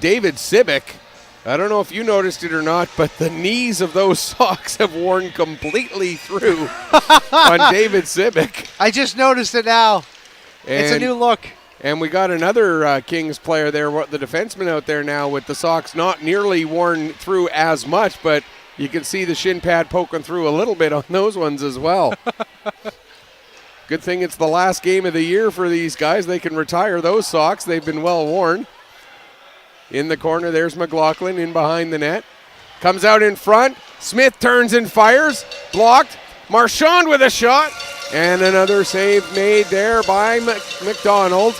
Speaker 1: David Sibic. I don't know if you noticed it or not, but the knees of those socks have worn completely through on David Sibic.
Speaker 2: I just noticed it now. It's a new look.
Speaker 1: And we got another Kings player there, the defenseman out there now with the socks not nearly worn through as much, but you can see the shin pad poking through a little bit on those ones as well. Good thing it's the last game of the year for these guys. They can retire those socks. They've been well worn. In the corner, there's McLaughlin in behind the net. Comes out in front. Smith turns and fires. Blocked. Marchand with a shot. And another save made there by McDonald.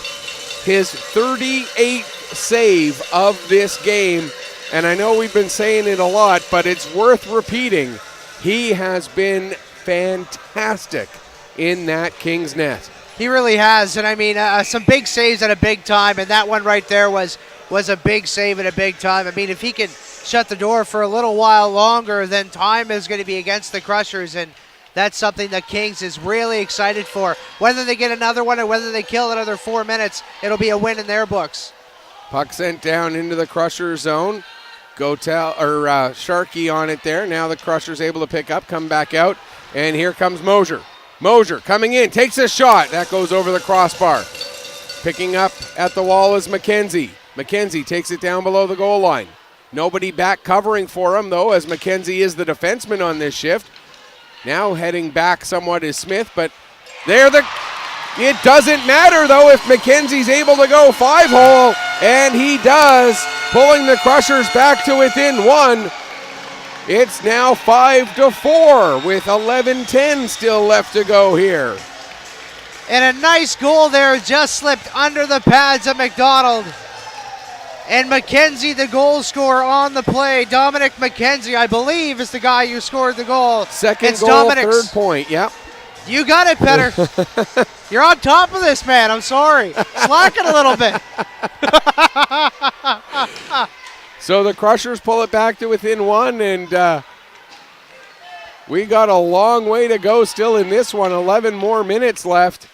Speaker 1: His 38th save of this game. And I know we've been saying it a lot, but it's worth repeating. He has been fantastic in that Kings net.
Speaker 2: He really has. And I mean, some big saves at a big time. And that one right there was a big save at a big time. I mean, if he can shut the door for a little while longer, then time is going to be against the Crushers. And that's something that Kings is really excited for. Whether they get another one or whether they kill another 4 minutes, it'll be a win in their books.
Speaker 1: Puck sent down into the Crusher zone. Sharkey on it there. Now the Crushers able to pick up, come back out, and here comes Mosier. Mosier coming in, takes a shot. That goes over the crossbar. Picking up at the wall is McKenzie. McKenzie takes it down below the goal line. Nobody back covering for him, though, as McKenzie is the defenseman on this shift. Now heading back somewhat is Smith, but it doesn't matter, though, if McKenzie's able to go 5-hole, and he does, pulling the Crushers back to within 1. It's now 5-4 with 11:10 still left to go here.
Speaker 2: And a nice goal there, just slipped under the pads of McDonald. And McKenzie, the goal scorer on the play. Dominic McKenzie, I believe, is the guy who scored the goal.
Speaker 1: Second goal, third point, yep.
Speaker 2: You got it, Petter. You're on top of this, man. I'm sorry. Slacking a little bit.
Speaker 1: So the Crushers pull it back to within 1, and we got a long way to go still in this one. 11 more minutes left.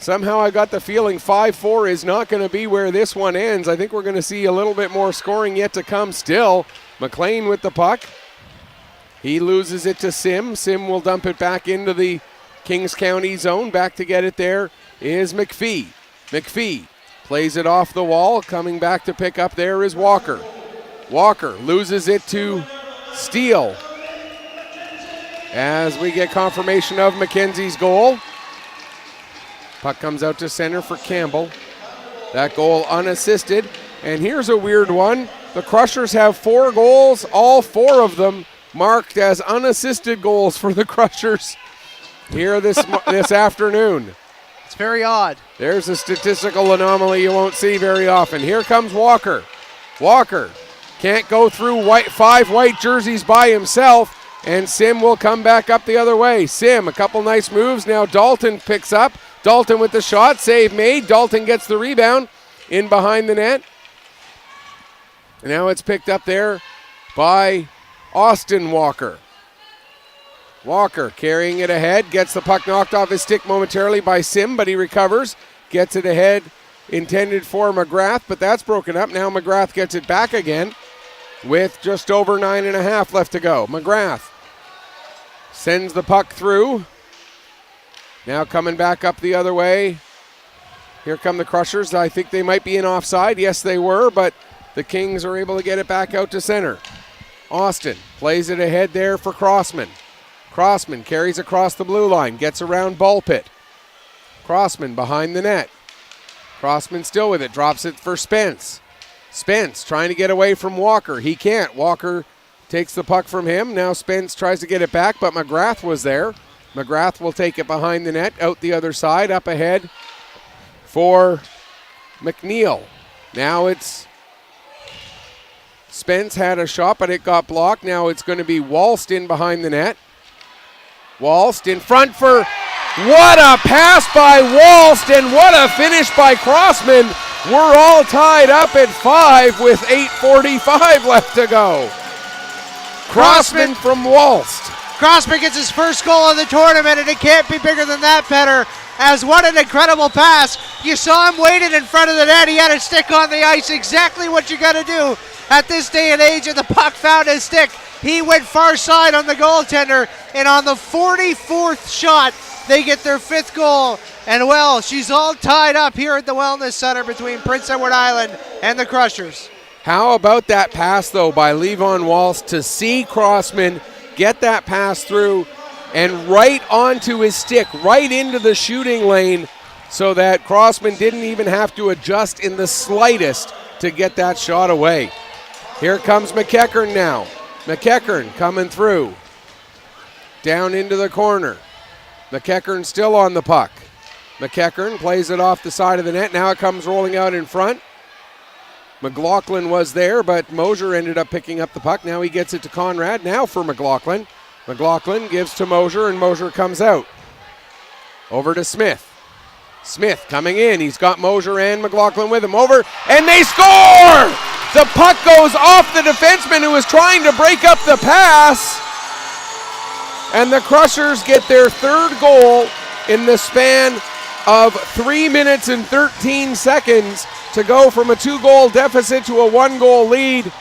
Speaker 1: Somehow I got the feeling 5-4 is not going to be where this one ends. I think we're going to see a little bit more scoring yet to come still. McLean with the puck. He loses it to Sim. Sim will dump it back into the Kings County zone. Back to get it there is McPhee. McPhee plays it off the wall. Coming back to pick up there is Walker. Walker loses it to Steele. As we get confirmation of McKenzie's goal. Puck comes out to center for Campbell. That goal unassisted. And here's a weird one. The Crushers have 4 goals, all 4 of them marked as unassisted goals for the Crushers here this afternoon.
Speaker 2: It's very odd.
Speaker 1: There's a statistical anomaly you won't see very often. Here comes Walker. Walker can't go through 5 white jerseys by himself, And Sim will come back up the other way. Sim, a couple nice moves. Now Dalton picks up. Dalton with the shot. Save made. Dalton gets the rebound in behind the net. Now it's picked up there by Austin Walker. Walker carrying it ahead. Gets the puck knocked off his stick momentarily by Sim, but he recovers. Gets it ahead. Intended for McGrath, but that's broken up. Now McGrath gets it back again with just over 9.5 left to go. McGrath sends the puck through. Now coming back up the other way. Here come the Crushers. I think they might be in offside. Yes, they were, but the Kings are able to get it back out to center. Austin plays it ahead there for Crossman. Crossman carries across the blue line, gets around Bullpit. Crossman behind the net. Crossman still with it, drops it for Spence. Spence trying to get away from Walker. He can't. Walker takes the puck from him. Now Spence tries to get it back, but McGrath was there. McGrath will take it behind the net, out the other side, up ahead for McNeil. Now it's Spence had a shot, but it got blocked. Now it's going to be Walst in behind the net. Walst in front for, what a pass by Walst and what a finish by Crossman. We're all tied up at 5 with 8:45 left to go. Crossman from Walst.
Speaker 2: Crossman gets his first goal of the tournament, and it can't be bigger than that, Petter. As what an incredible pass. You saw him waiting in front of the net. He had a stick on the ice, exactly what you got to do at this day and age, and the puck found his stick. He went far side on the goaltender, and on the 44th shot, they get their 5th goal. And well, she's all tied up here at the Wellness Center between Prince Edward Island and the Crushers.
Speaker 1: How about that pass, though, by Levon Walsh to see Crossman get that pass through and right onto his stick, right into the shooting lane, so that Crossman didn't even have to adjust in the slightest to get that shot away. Here comes McEachern now. McEachern coming through. Down into the corner. McEachern still on the puck. McEachern plays it off the side of the net. Now it comes rolling out in front. McLaughlin was there, but Mosier ended up picking up the puck. Now he gets it to Conrad. Now for McLaughlin. McLaughlin gives to Mosier, and Mosier comes out. Over to Smith. Smith coming in. He's got Mosier and McLaughlin with him. Over, and they score! The puck goes off the defenseman who was trying to break up the pass. And the Crushers get their 3rd goal in the span of 3 minutes and 13 seconds to go from a 2-goal deficit to a 1-goal lead.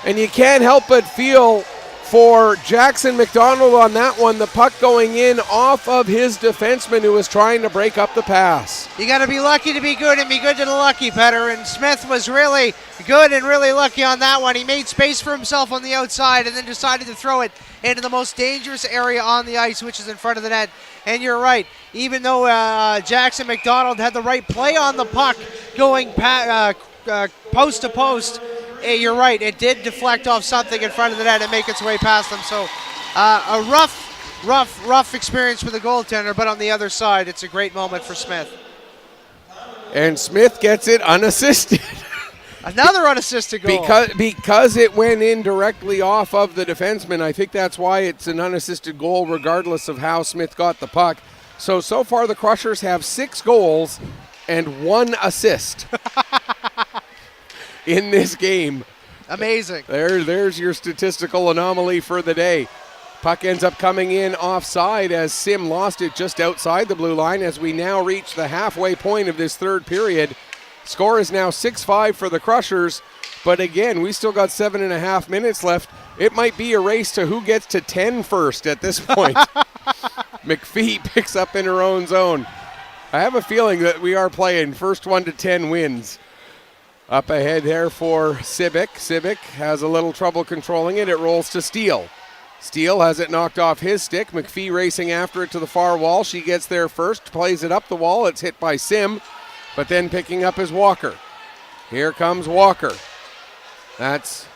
Speaker 1: And you can't help but feel for Jackson McDonald on that one, the puck going in off of his defenseman who was trying to break up the pass.
Speaker 2: You got to be lucky to be good and be good to the lucky, Petter. And Smith was really good and really lucky on that one. He made space for himself on the outside and then decided to throw it into the most dangerous area on the ice, which is in front of the net. And you're right, even though Jackson McDonald had the right play on the puck going post to post, you're right, it did deflect off something in front of the net and make its way past them. So a rough experience for the goaltender, but on the other side, it's a great moment for Smith.
Speaker 1: And Smith gets it unassisted.
Speaker 2: Another unassisted goal.
Speaker 1: Because it went in directly off of the defenseman. I think that's why it's an unassisted goal regardless of how Smith got the puck. So far the Crushers have 6 goals and 1 assist in this game.
Speaker 2: Amazing.
Speaker 1: There's your statistical anomaly for the day. Puck ends up coming in offside as Sim lost it just outside the blue line as we now reach the halfway point of this 3rd period. Score is now 6-5 for the Crushers, but again, we still got 7.5 minutes left. It might be a race to who gets to 10 first at this point. McPhee picks up in her own zone. I have a feeling that we are playing first 1 to 10 wins. Up ahead there for Civic. Civic has a little trouble controlling it. It rolls to Steele. Steele has it knocked off his stick. McPhee racing after it to the far wall. She gets there first, plays it up the wall. It's hit by Sim. But then picking up is Walker. Here comes Walker. That's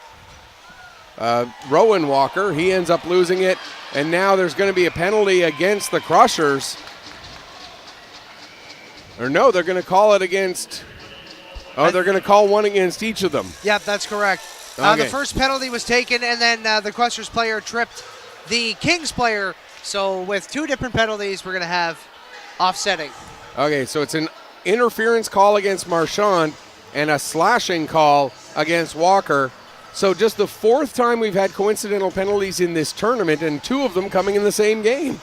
Speaker 1: Rowan Walker. He ends up losing it. And now there's going to be a penalty against the Crushers. Or no, they're going to call it against... Oh, they're going to call one against each of them.
Speaker 2: Yep, that's correct.
Speaker 1: Okay.
Speaker 2: The first penalty was taken, and then the Crushers player tripped the Kings player. So with two different penalties, we're going to have offsetting.
Speaker 1: Okay, so it's an interference call against Marchand and a slashing call against Walker. So just the fourth time we've had coincidental penalties in this tournament, and two of them coming in the same game.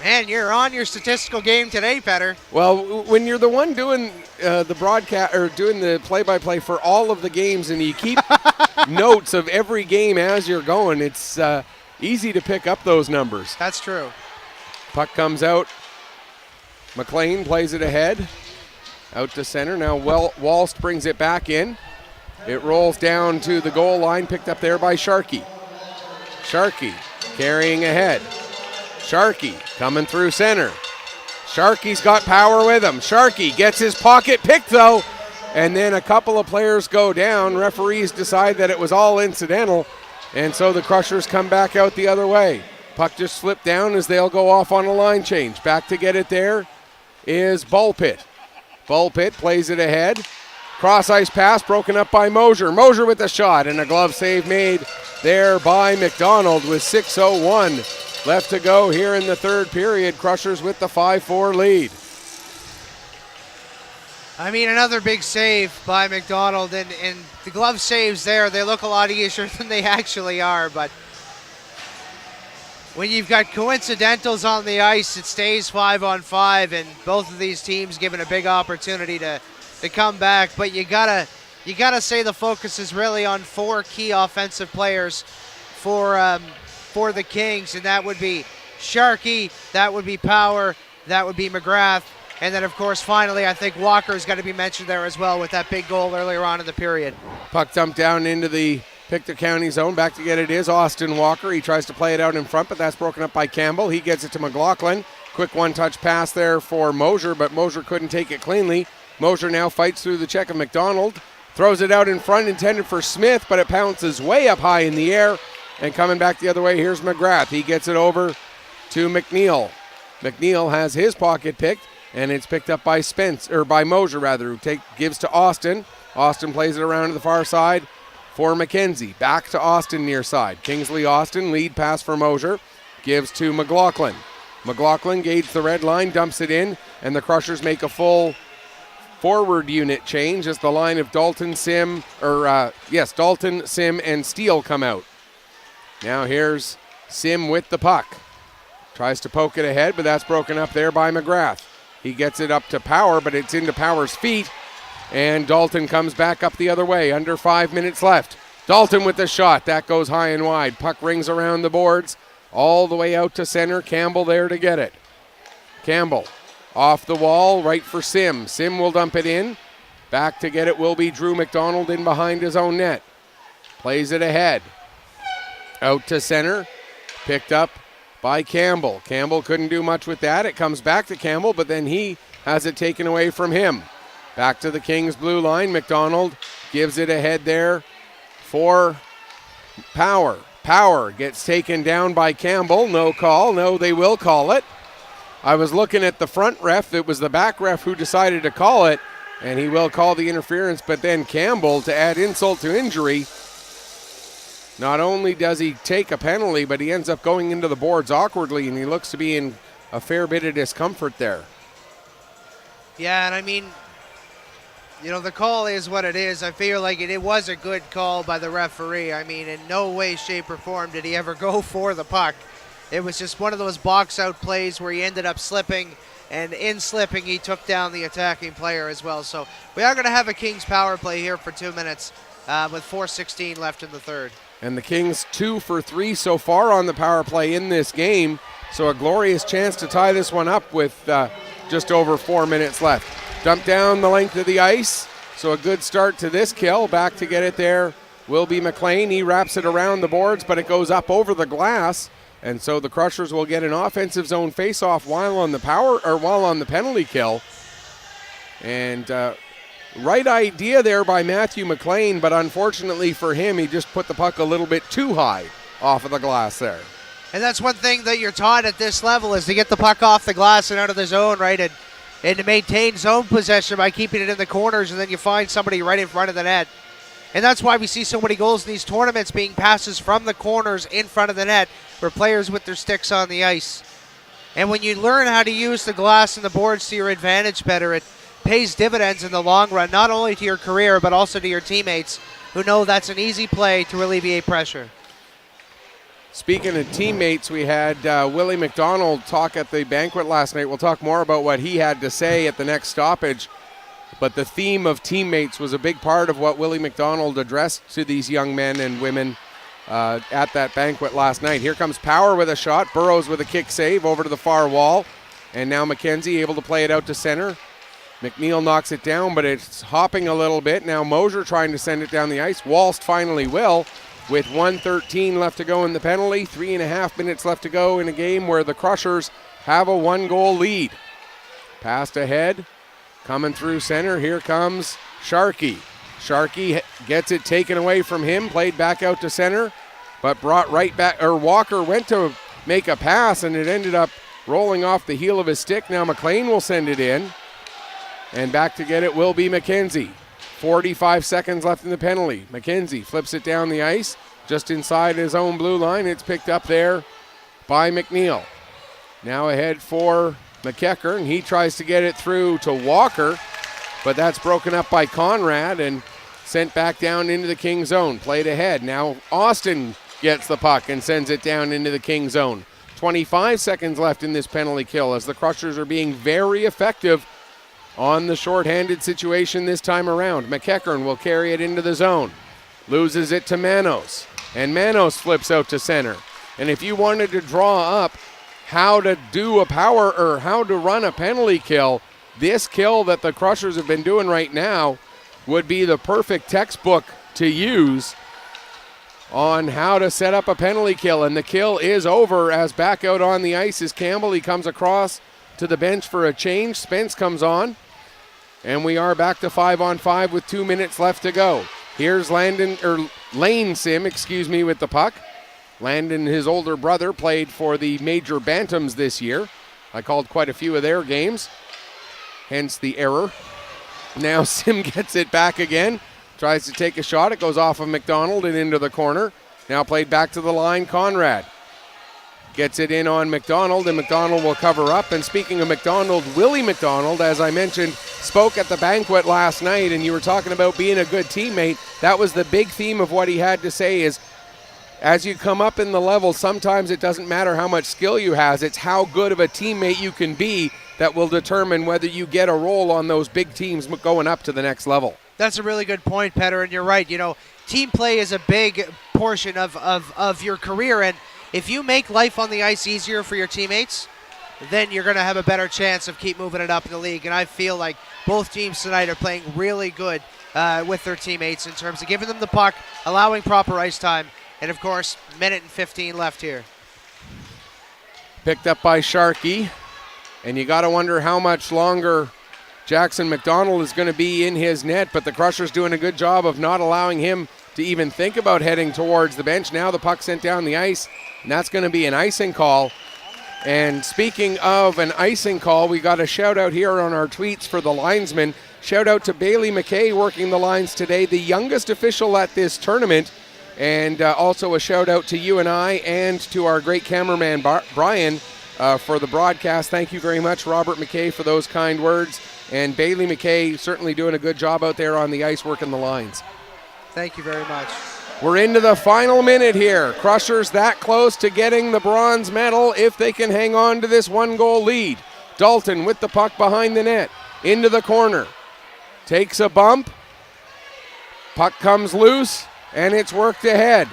Speaker 2: Man, you're on your statistical game today, Petter.
Speaker 1: Well, when you're the one doing the broadcast or doing the play-by-play for all of the games, and you keep notes of every game as you're going, it's easy to pick up those numbers.
Speaker 2: That's true.
Speaker 1: Puck comes out. McLean plays it ahead. Out to center. Now Walst brings it back in. It rolls down to the goal line, picked up there by Sharkey. Sharkey carrying ahead. Sharkey coming through center. Sharkey's got power with him. Sharkey gets his pocket picked though, and then a couple of players go down. Referees decide that it was all incidental, and so the Crushers come back out the other way. Puck just slipped down as they'll go off on a line change. Back to get it there is Bulpit. Bulpit plays it ahead. Cross ice pass broken up by Mosier. Mosier with the shot, and a glove save made there by McDonald with 6:01 left to go here in the third period. Crushers with the 5-4 lead.
Speaker 2: I mean, another big save by McDonald, and the glove saves there, they look a lot easier than they actually are, but when you've got coincidentals on the ice, it stays 5-on-5, and both of these teams given a big opportunity to come back. But you gotta say the focus is really on four key offensive players for the Kings, and that would be Sharkey, that would be Power, that would be McGrath, and then of course finally I think Walker's got to be mentioned there as well with that big goal earlier on in the period.
Speaker 1: Puck dumped down into the Pictou County zone. Back to get it is Austin Walker. He tries to play it out in front, but that's broken up by Campbell. He gets it to McLaughlin. Quick one-touch pass there for Mosier, but Mosier couldn't take it cleanly. Mosier now fights through the check of McDonald. Throws it out in front, intended for Smith, but it bounces way up high in the air. And coming back the other way, here's McGrath. He gets it over to McNeil. McNeil has his pocket picked, and it's picked up by Mosier, who gives to Austin. Austin plays it around to the far side for McKenzie. Back to Austin near side. Kingsley Austin, lead pass for Mosier, gives to McLaughlin. McLaughlin gauges the red line, dumps it in, and the Crushers make a full forward unit change as the line of Dalton, Sim, and Steele come out. Now here's Sim with the puck. Tries to poke it ahead, but that's broken up there by McGrath. He gets it up to Power, but it's into Power's feet, and Dalton comes back up the other way. Under 5 minutes left. Dalton with the shot. That goes high and wide. Puck rings around the boards all the way out to center. Campbell there to get it. Campbell off the wall, right for Sim. Sim will dump it in. Back to get it will be Drew McDonald in behind his own net. Plays it ahead. Out to center. Picked up by Campbell. Campbell couldn't do much with that. It comes back to Campbell, but then he has it taken away from him. Back to the Kings blue line. McDonald gives it ahead there for Power. Power gets taken down by Campbell. No call. No, they will call it. I was looking at the front ref. It was the back ref who decided to call it, and he will call the interference. But then Campbell, to add insult to injury, not only does he take a penalty, but he ends up going into the boards awkwardly, and he looks to be in a fair bit of discomfort there.
Speaker 2: Yeah, and I mean, the call is what it is. I feel like it was a good call by the referee. I mean, in no way, shape, or form did he ever go for the puck. It was just one of those box-out plays where he ended up slipping, and in slipping, he took down the attacking player as well. So we are going to have a Kings power play here for 2 minutes with 4:16 left in the third.
Speaker 1: And the Kings 2 for 3 so far on the power play in this game. So a glorious chance to tie this one up with just over 4 minutes left. Dump down the length of the ice. So a good start to this kill. Back to get it there will be McLean. He wraps it around the boards, but it goes up over the glass. And so the Crushers will get an offensive zone faceoff while on the penalty kill. And right idea there by Matthew McLean, but unfortunately for him, he just put the puck a little bit too high off of the glass there.
Speaker 2: And that's one thing that you're taught at this level is to get the puck off the glass and out of the zone, right? And to maintain zone possession by keeping it in the corners, and then you find somebody right in front of the net. And that's why we see so many goals in these tournaments being passes from the corners in front of the net for players with their sticks on the ice. And when you learn how to use the glass and the boards to your advantage better, it pays dividends in the long run, not only to your career, but also to your teammates who know that's an easy play to alleviate pressure.
Speaker 1: Speaking of teammates, we had Willie McDonald talk at the banquet last night. We'll talk more about what he had to say at the next stoppage. But the theme of teammates was a big part of what Willie McDonald addressed to these young men and women at that banquet last night. Here comes Power with a shot. Burrows with a kick save over to the far wall. And now McKenzie able to play it out to center. McNeil knocks it down, but it's hopping a little bit. Now Mosier trying to send it down the ice. Walst finally will, with 1:13 left to go in the penalty. 3.5 minutes left to go in a game where the Crushers have a 1-goal lead. Passed ahead. Coming through center, here comes Sharkey. Sharkey gets it taken away from him, played back out to center, but brought right back, or Walker went to make a pass and it ended up rolling off the heel of his stick. Now McLean will send it in, and back to get it will be McKenzie. 45 seconds left in the penalty. McKenzie flips it down the ice, just inside his own blue line. It's picked up there by McNeil. Now ahead for McEachern. He tries to get it through to Walker, but that's broken up by Conrad and sent back down into the King zone. Played ahead. Now Austin gets the puck and sends it down into the King zone. 25 seconds left in this penalty kill as the Crushers are being very effective on the shorthanded situation this time around. McEachern will carry it into the zone. Loses it to Manos, and Manos flips out to center. And if you wanted to draw up how to do a power or how to run a penalty kill, this kill that the Crushers have been doing right now would be the perfect textbook to use on how to set up a penalty kill. And the kill is over as back out on the ice is Campbell. He comes across to the bench for a change. Spence comes on, and we are back to 5-on-5 with 2 minutes left to go. Here's Lane Sim, with the puck. Landon, his older brother, played for the Major Bantams this year. I called quite a few of their games, hence the error. Now Sim gets it back again, tries to take a shot. It goes off of McDonald and into the corner. Now played back to the line, Conrad. Gets it in on McDonald, and McDonald will cover up. And speaking of McDonald, Willie McDonald, as I mentioned, spoke at the banquet last night, and you were talking about being a good teammate. That was the big theme of what he had to say is, as you come up in the level, sometimes it doesn't matter how much skill you have. It's how good of a teammate you can be that will determine whether you get a role on those big teams going up to the next level.
Speaker 2: That's a really good point, Petter, and you're right. You know, team play is a big portion of your career, and if you make life on the ice easier for your teammates, then you're going to have a better chance of keep moving it up in the league. And I feel like both teams tonight are playing really good with their teammates in terms of giving them the puck, allowing proper ice time, and, of course, minute and 15 left here.
Speaker 1: Picked up by Sharkey. And you got to wonder how much longer Jackson McDonald is going to be in his net. But the Crushers doing a good job of not allowing him to even think about heading towards the bench. Now the puck sent down the ice. And that's going to be an icing call. And speaking of an icing call, we got a shout out here on our tweets for the linesmen. Shout out to Bailey McKay working the lines today, the youngest official at this tournament. And also a shout out to you and I and to our great cameraman, Brian, for the broadcast. Thank you very much, Robert McKay, for those kind words. And Bailey McKay certainly doing a good job out there on the ice working the lines.
Speaker 2: Thank you very much.
Speaker 1: We're into the final minute here. Crushers that close to getting the bronze medal if they can hang on to this 1-goal lead. Dalton with the puck behind the net. Into the corner. Takes a bump. Puck comes loose. And it's worked ahead.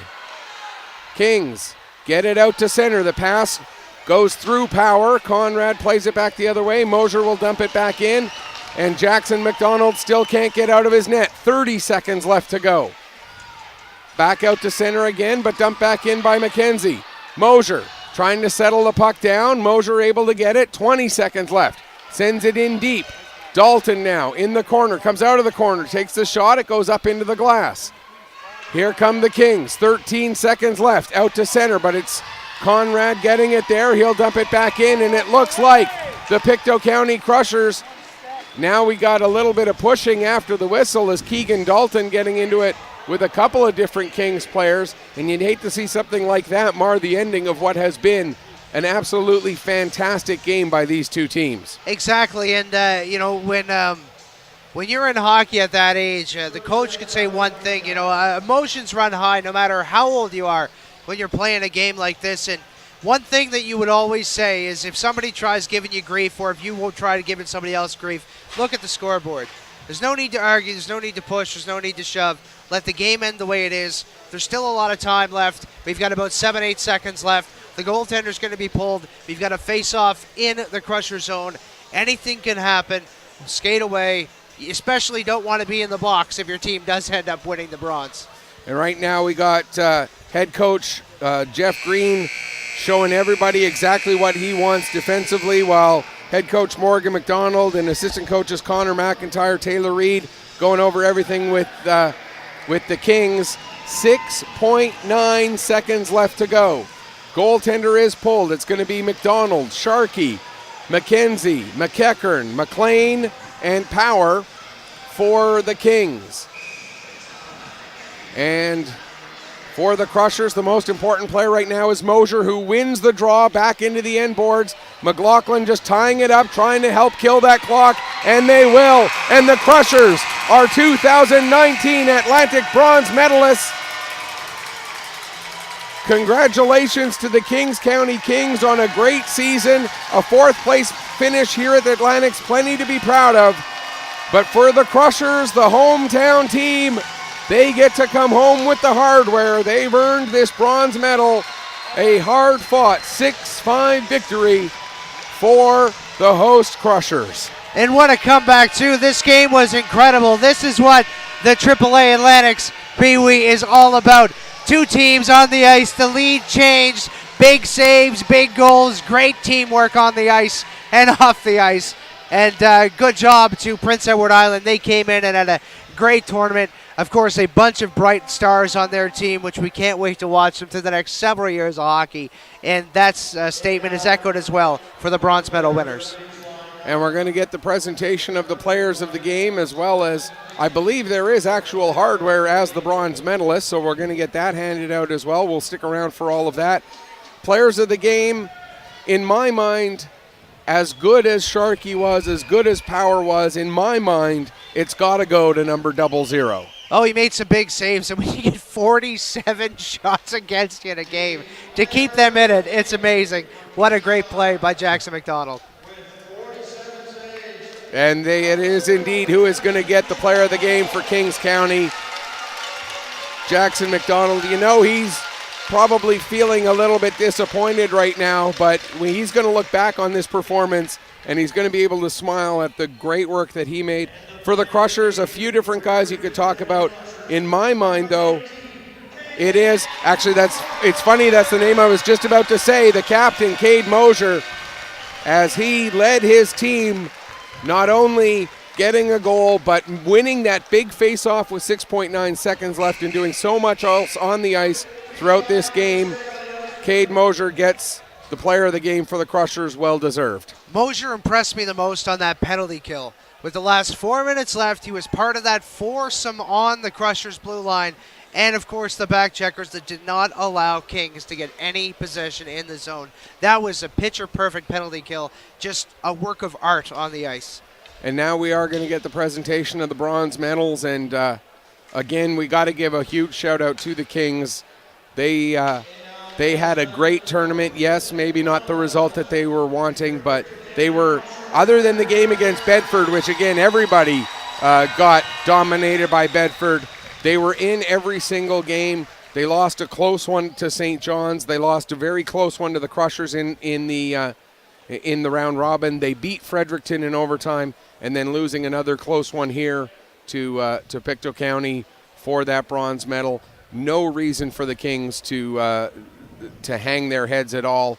Speaker 1: Kings get it out to center. The pass goes through Power. Conrad plays it back the other way. Mosier will dump it back in. And Jackson McDonald still can't get out of his net. 30 seconds left to go. Back out to center again, but dumped back in by McKenzie. Mosier trying to settle the puck down. Mosier able to get it. 20 seconds left. Sends it in deep. Dalton now in the corner. Comes out of the corner. Takes the shot. It goes up into the glass. Here come the Kings, 13 seconds left, out to center, but it's Conrad getting it there. He'll dump it back in, and it looks like the Pictou County Crushers. Now we got a little bit of pushing after the whistle as Keegan Dalton getting into it with a couple of different Kings players, and you'd hate to see something like that mar the ending of what has been an absolutely fantastic game by these two teams.
Speaker 2: Exactly, and when you're in hockey at that age, the coach could say one thing, emotions run high no matter how old you are when you're playing a game like this. And one thing that you would always say is if somebody tries giving you grief, or if you will try to give somebody else grief, look at the scoreboard. There's no need to argue. There's no need to push. There's no need to shove. Let the game end the way it is. There's still a lot of time left. We've got about 7-8 seconds left. The goaltender's going to be pulled. We've got a face-off in the Crusher zone. Anything can happen. Skate away. You especially don't want to be in the box if your team does end up winning the bronze.
Speaker 1: And right now we got head coach Jeff Green showing everybody exactly what he wants defensively, while head coach Morgan McDonald and assistant coaches Connor McIntyre, Taylor Reed going over everything with the Kings. 6.9 seconds left to go. Goaltender is pulled. It's going to be McDonald, Sharkey, McKenzie, McEachern, McLean, and Power for the Kings. And for the Crushers, the most important player right now is Mosier, who wins the draw back into the end boards. McLaughlin just tying it up, trying to help kill that clock, and they will. And the Crushers are 2019 Atlantic bronze medalists. Congratulations to the Kings County Kings on a great season. A fourth place finish here at the Atlantic's plenty to be proud of. But for the Crushers, the hometown team, they get to come home with the hardware. They've earned this bronze medal. A hard-fought 6-5 victory for the host Crushers.
Speaker 2: And what a comeback, too. This game was incredible. This is what the AAA Atlantic's PEI is all about. Two teams on the ice, the lead changed, big saves, big goals, great teamwork on the ice and off the ice. And good job to Prince Edward Island. They came in and had a great tournament. Of course, a bunch of bright stars on their team, which we can't wait to watch them through the next several years of hockey. And that statement is echoed as well for the bronze medal winners.
Speaker 1: And we're going to get the presentation of the players of the game, as well as, I believe there is actual hardware as the bronze medalists, so we're going to get that handed out as well. We'll stick around for all of that. Players of the game, in my mind, as good as Sharkey was, as good as Power was, in my mind, it's got to go to number 00.
Speaker 2: Oh, he made some big saves, and when you get 47 shots against you in a game, to keep them in it, it's amazing. What a great play by Jackson McDonald.
Speaker 1: And it is indeed who is going to get the player of the game for Kings County. Jackson McDonald, he's probably feeling a little bit disappointed right now, but he's going to look back on this performance and he's going to be able to smile at the great work that he made. For the Crushers, a few different guys you could talk about. In my mind, though, it is, actually it's funny, that's the name I was just about to say, the captain, Cade Mosier, as he led his team not only getting a goal, but winning that big face-off with 6.9 seconds left and doing so much else on the ice throughout this game. Cade Mosier gets the player of the game for the Crushers, well-deserved.
Speaker 2: Mosier impressed me the most on that penalty kill. With the last 4 minutes left, he was part of that foursome on the Crushers' blue line. And, of course, the back checkers that did not allow Kings to get any possession in the zone. That was a picture-perfect penalty kill, just a work of art on the ice.
Speaker 1: And now we are going to get the presentation of the bronze medals. And, again, we got to give a huge shout-out to the Kings. They had a great tournament. Yes, maybe not the result that they were wanting, but they were, other than the game against Bedford, which, again, everybody got dominated by Bedford. They were in every single game. They lost a close one to St. John's. They lost a very close one to the Crushers in the round robin. They beat Fredericton in overtime, and then losing another close one here to Pictou County for that bronze medal. No reason for the Kings to hang their heads at all.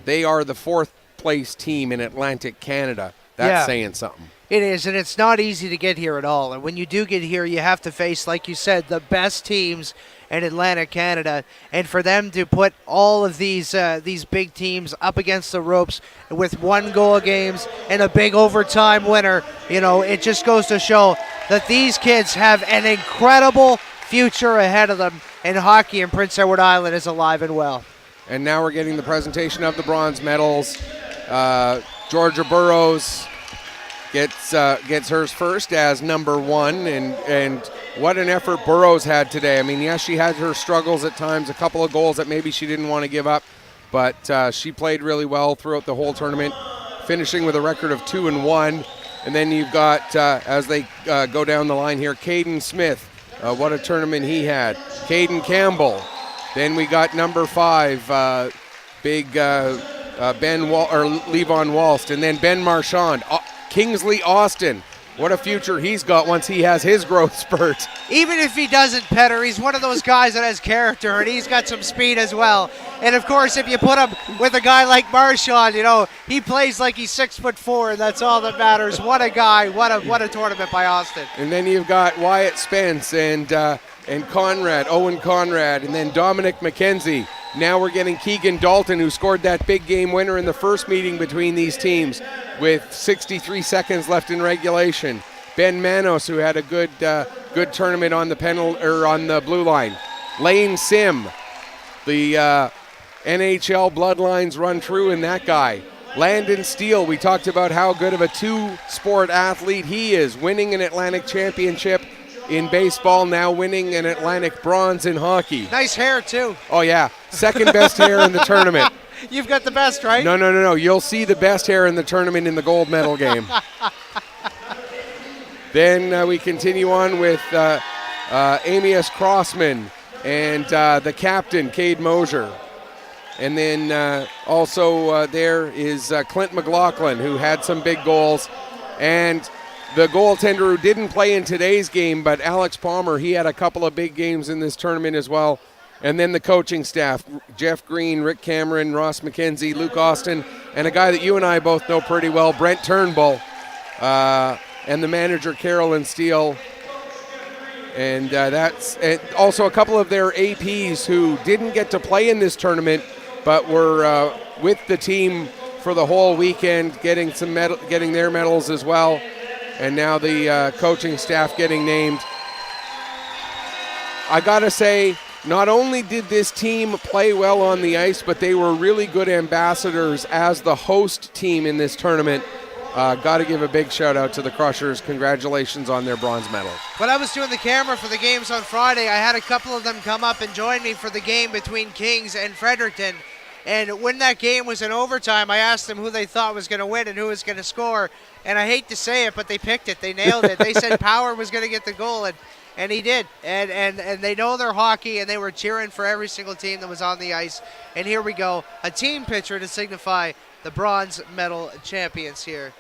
Speaker 1: They are the fourth place team in Atlantic Canada. That's saying something.
Speaker 2: It is, and it's not easy to get here at all. And when you do get here, you have to face, like you said, the best teams in Atlantic Canada. And for them to put all of these big teams up against the ropes with 1-goal games and a big overtime winner, it just goes to show that these kids have an incredible future ahead of them, and hockey in Prince Edward Island is alive and well.
Speaker 1: And now we're getting the presentation of the bronze medals. Georgia Burrows gets hers first as number 1, and what an effort Burrows had today. I mean, yes, she had her struggles at times, a couple of goals that maybe she didn't want to give up, but she played really well throughout the whole tournament, finishing with a record of 2-1. And then you've got, as they go down the line here, Caden Smith. What a tournament he had. Caden Campbell. Then we got number 5, big Levon Walst. And then Ben Marchand. Kingsley Austin. What a future he's got once he has his growth spurt.
Speaker 2: Even if he doesn't, Petter, he's one of those guys that has character, and he's got some speed as well. And, of course, if you put him with a guy like Marchand, he plays like he's 6'4", and that's all that matters. What a guy. What a tournament by Austin.
Speaker 1: And then you've got Wyatt Spence and Conrad, Owen Conrad, and then Dominic McKenzie. Now we're getting Keegan Dalton, who scored that big game winner in the first meeting between these teams with 63 seconds left in regulation. Ben Manos, who had a good tournament on the blue line. Lane Sim, the NHL bloodlines run true in that guy. Landon Steele, we talked about how good of a two-sport athlete he is, winning an Atlantic championship in baseball, now winning an Atlantic bronze in hockey.
Speaker 2: Nice hair, too.
Speaker 1: Oh, yeah. Second best hair in the tournament.
Speaker 2: You've got the best, right?
Speaker 1: No. You'll see the best hair in the tournament in the gold medal game. Then we continue on with Amias Crossman and the captain, Cade Mosier. And then also there is Clint McLaughlin, who had some big goals. And the goaltender who didn't play in today's game, but Alex Palmer, he had a couple of big games in this tournament as well. And then the coaching staff, Jeff Green, Rick Cameron, Ross McKenzie, Luke Austin, and a guy that you and I both know pretty well, Brent Turnbull, and the manager, Carolyn Steele. And that's also a couple of their APs who didn't get to play in this tournament, but were with the team for the whole weekend, getting their medals as well. And now the coaching staff getting named. I gotta say, not only did this team play well on the ice, but they were really good ambassadors as the host team in this tournament. Got to give a big shout out to the Crushers. Congratulations on their bronze medal.
Speaker 2: When I was doing the camera for the games on Friday, I had a couple of them come up and join me for the game between Kings and Fredericton. And when that game was in overtime, I asked them who they thought was going to win and who was going to score. And I hate to say it, but they picked it. They nailed it. They said Power was going to get the goal, and he did. And they know their hockey, and they were cheering for every single team that was on the ice. And here we go, a team picture to signify the bronze medal champions here.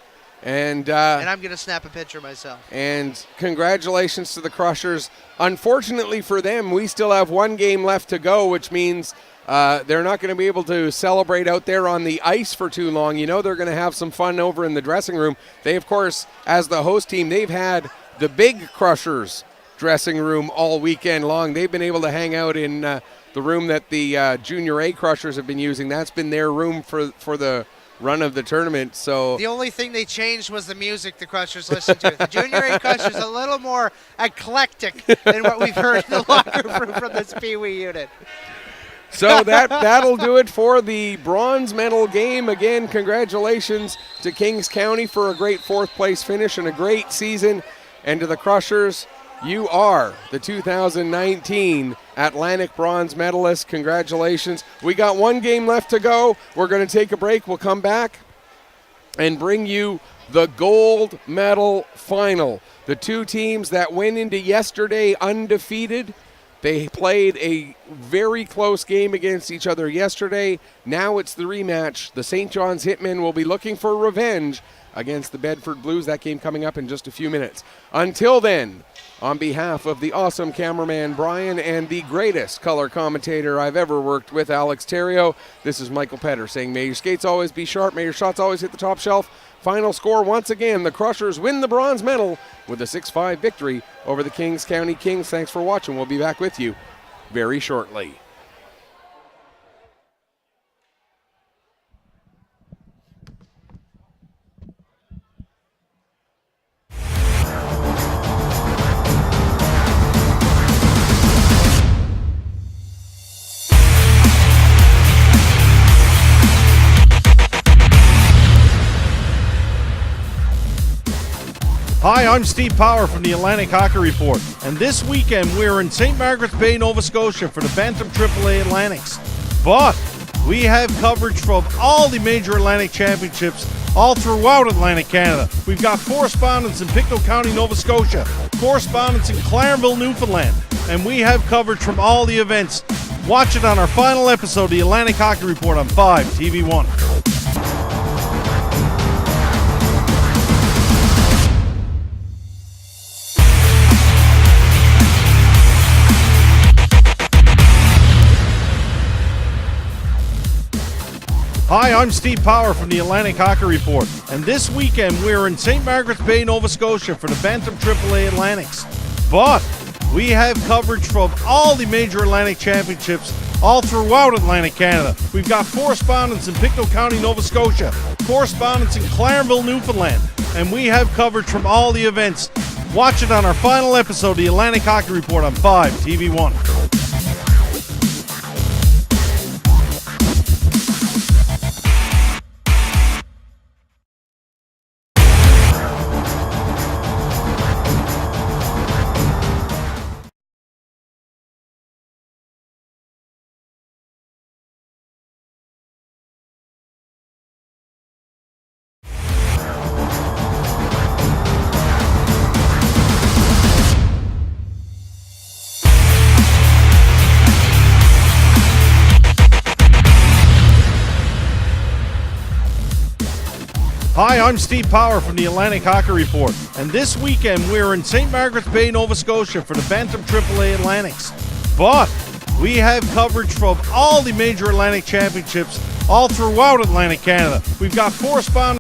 Speaker 1: And
Speaker 2: I'm going to snap a picture myself.
Speaker 1: And congratulations to the Crushers. Unfortunately for them, we still have one game left to go, which means they're not going to be able to celebrate out there on the ice for too long. You know, they're going to have some fun over in the dressing room. They, of course, as the host team, they've had the big Crushers dressing room all weekend long. They've been able to hang out in the room that the Junior A Crushers have been using. That's been their room for the run of the tournament. So
Speaker 2: the only thing they changed was the music the Crushers listened to. The Junior A Crushers a little more eclectic than what we've heard in the locker room from this Pee Wee unit.
Speaker 1: So that'll do it for the bronze medal game. Again, congratulations to Kings County for a great fourth place finish and a great season. And to the Crushers, you are the 2019 Atlantic bronze medalist. Congratulations. We got one game left to go. We're going to take a break. We'll come back and bring you the gold medal final. The two teams that went into yesterday undefeated. They played a very close game against each other yesterday. Now it's the rematch. The St. John's Hitmen will be looking for revenge against the Bedford Blues. That game coming up in just a few minutes. Until then, on behalf of the awesome cameraman Brian and the greatest color commentator I've ever worked with, Alex Terrio, this is Michael Petter saying may your skates always be sharp, may your shots always hit the top shelf. Final score, once again, the Crushers win the bronze medal with a 6-5 victory over the Kings County Kings. Thanks for watching. We'll be back with you very shortly.
Speaker 3: Hi, I'm Steve Power from the Atlantic Hockey Report, and this weekend we're in St. Margaret's Bay, Nova Scotia for the Bantam AAA Atlantics. But we have coverage from all the major Atlantic championships all throughout Atlantic Canada. We've got correspondents in Pictou County, Nova Scotia, correspondents in Clarenville, Newfoundland, and we have coverage from all the events. Watch it on our final episode of the Atlantic Hockey Report on 5 TV1. Hi, I'm Steve Power from the Atlantic Hockey Report, and this weekend we're in St. Margaret's Bay, Nova Scotia for the Bantam AAA Atlantics. But we have coverage from all the major Atlantic championships all throughout Atlantic Canada. We've got correspondents in Pictou County, Nova Scotia, correspondents in Clarenville, Newfoundland, and we have coverage from all the events. Watch it on our final episode of the Atlantic Hockey Report on 5 TV1. Hi, I'm Steve Power from the Atlantic Hockey Report, and this weekend we're in St. Margaret's Bay, Nova Scotia for the Bantam AAA Atlantics. But we have coverage from all the major Atlantic championships all throughout Atlantic Canada. We've got correspondents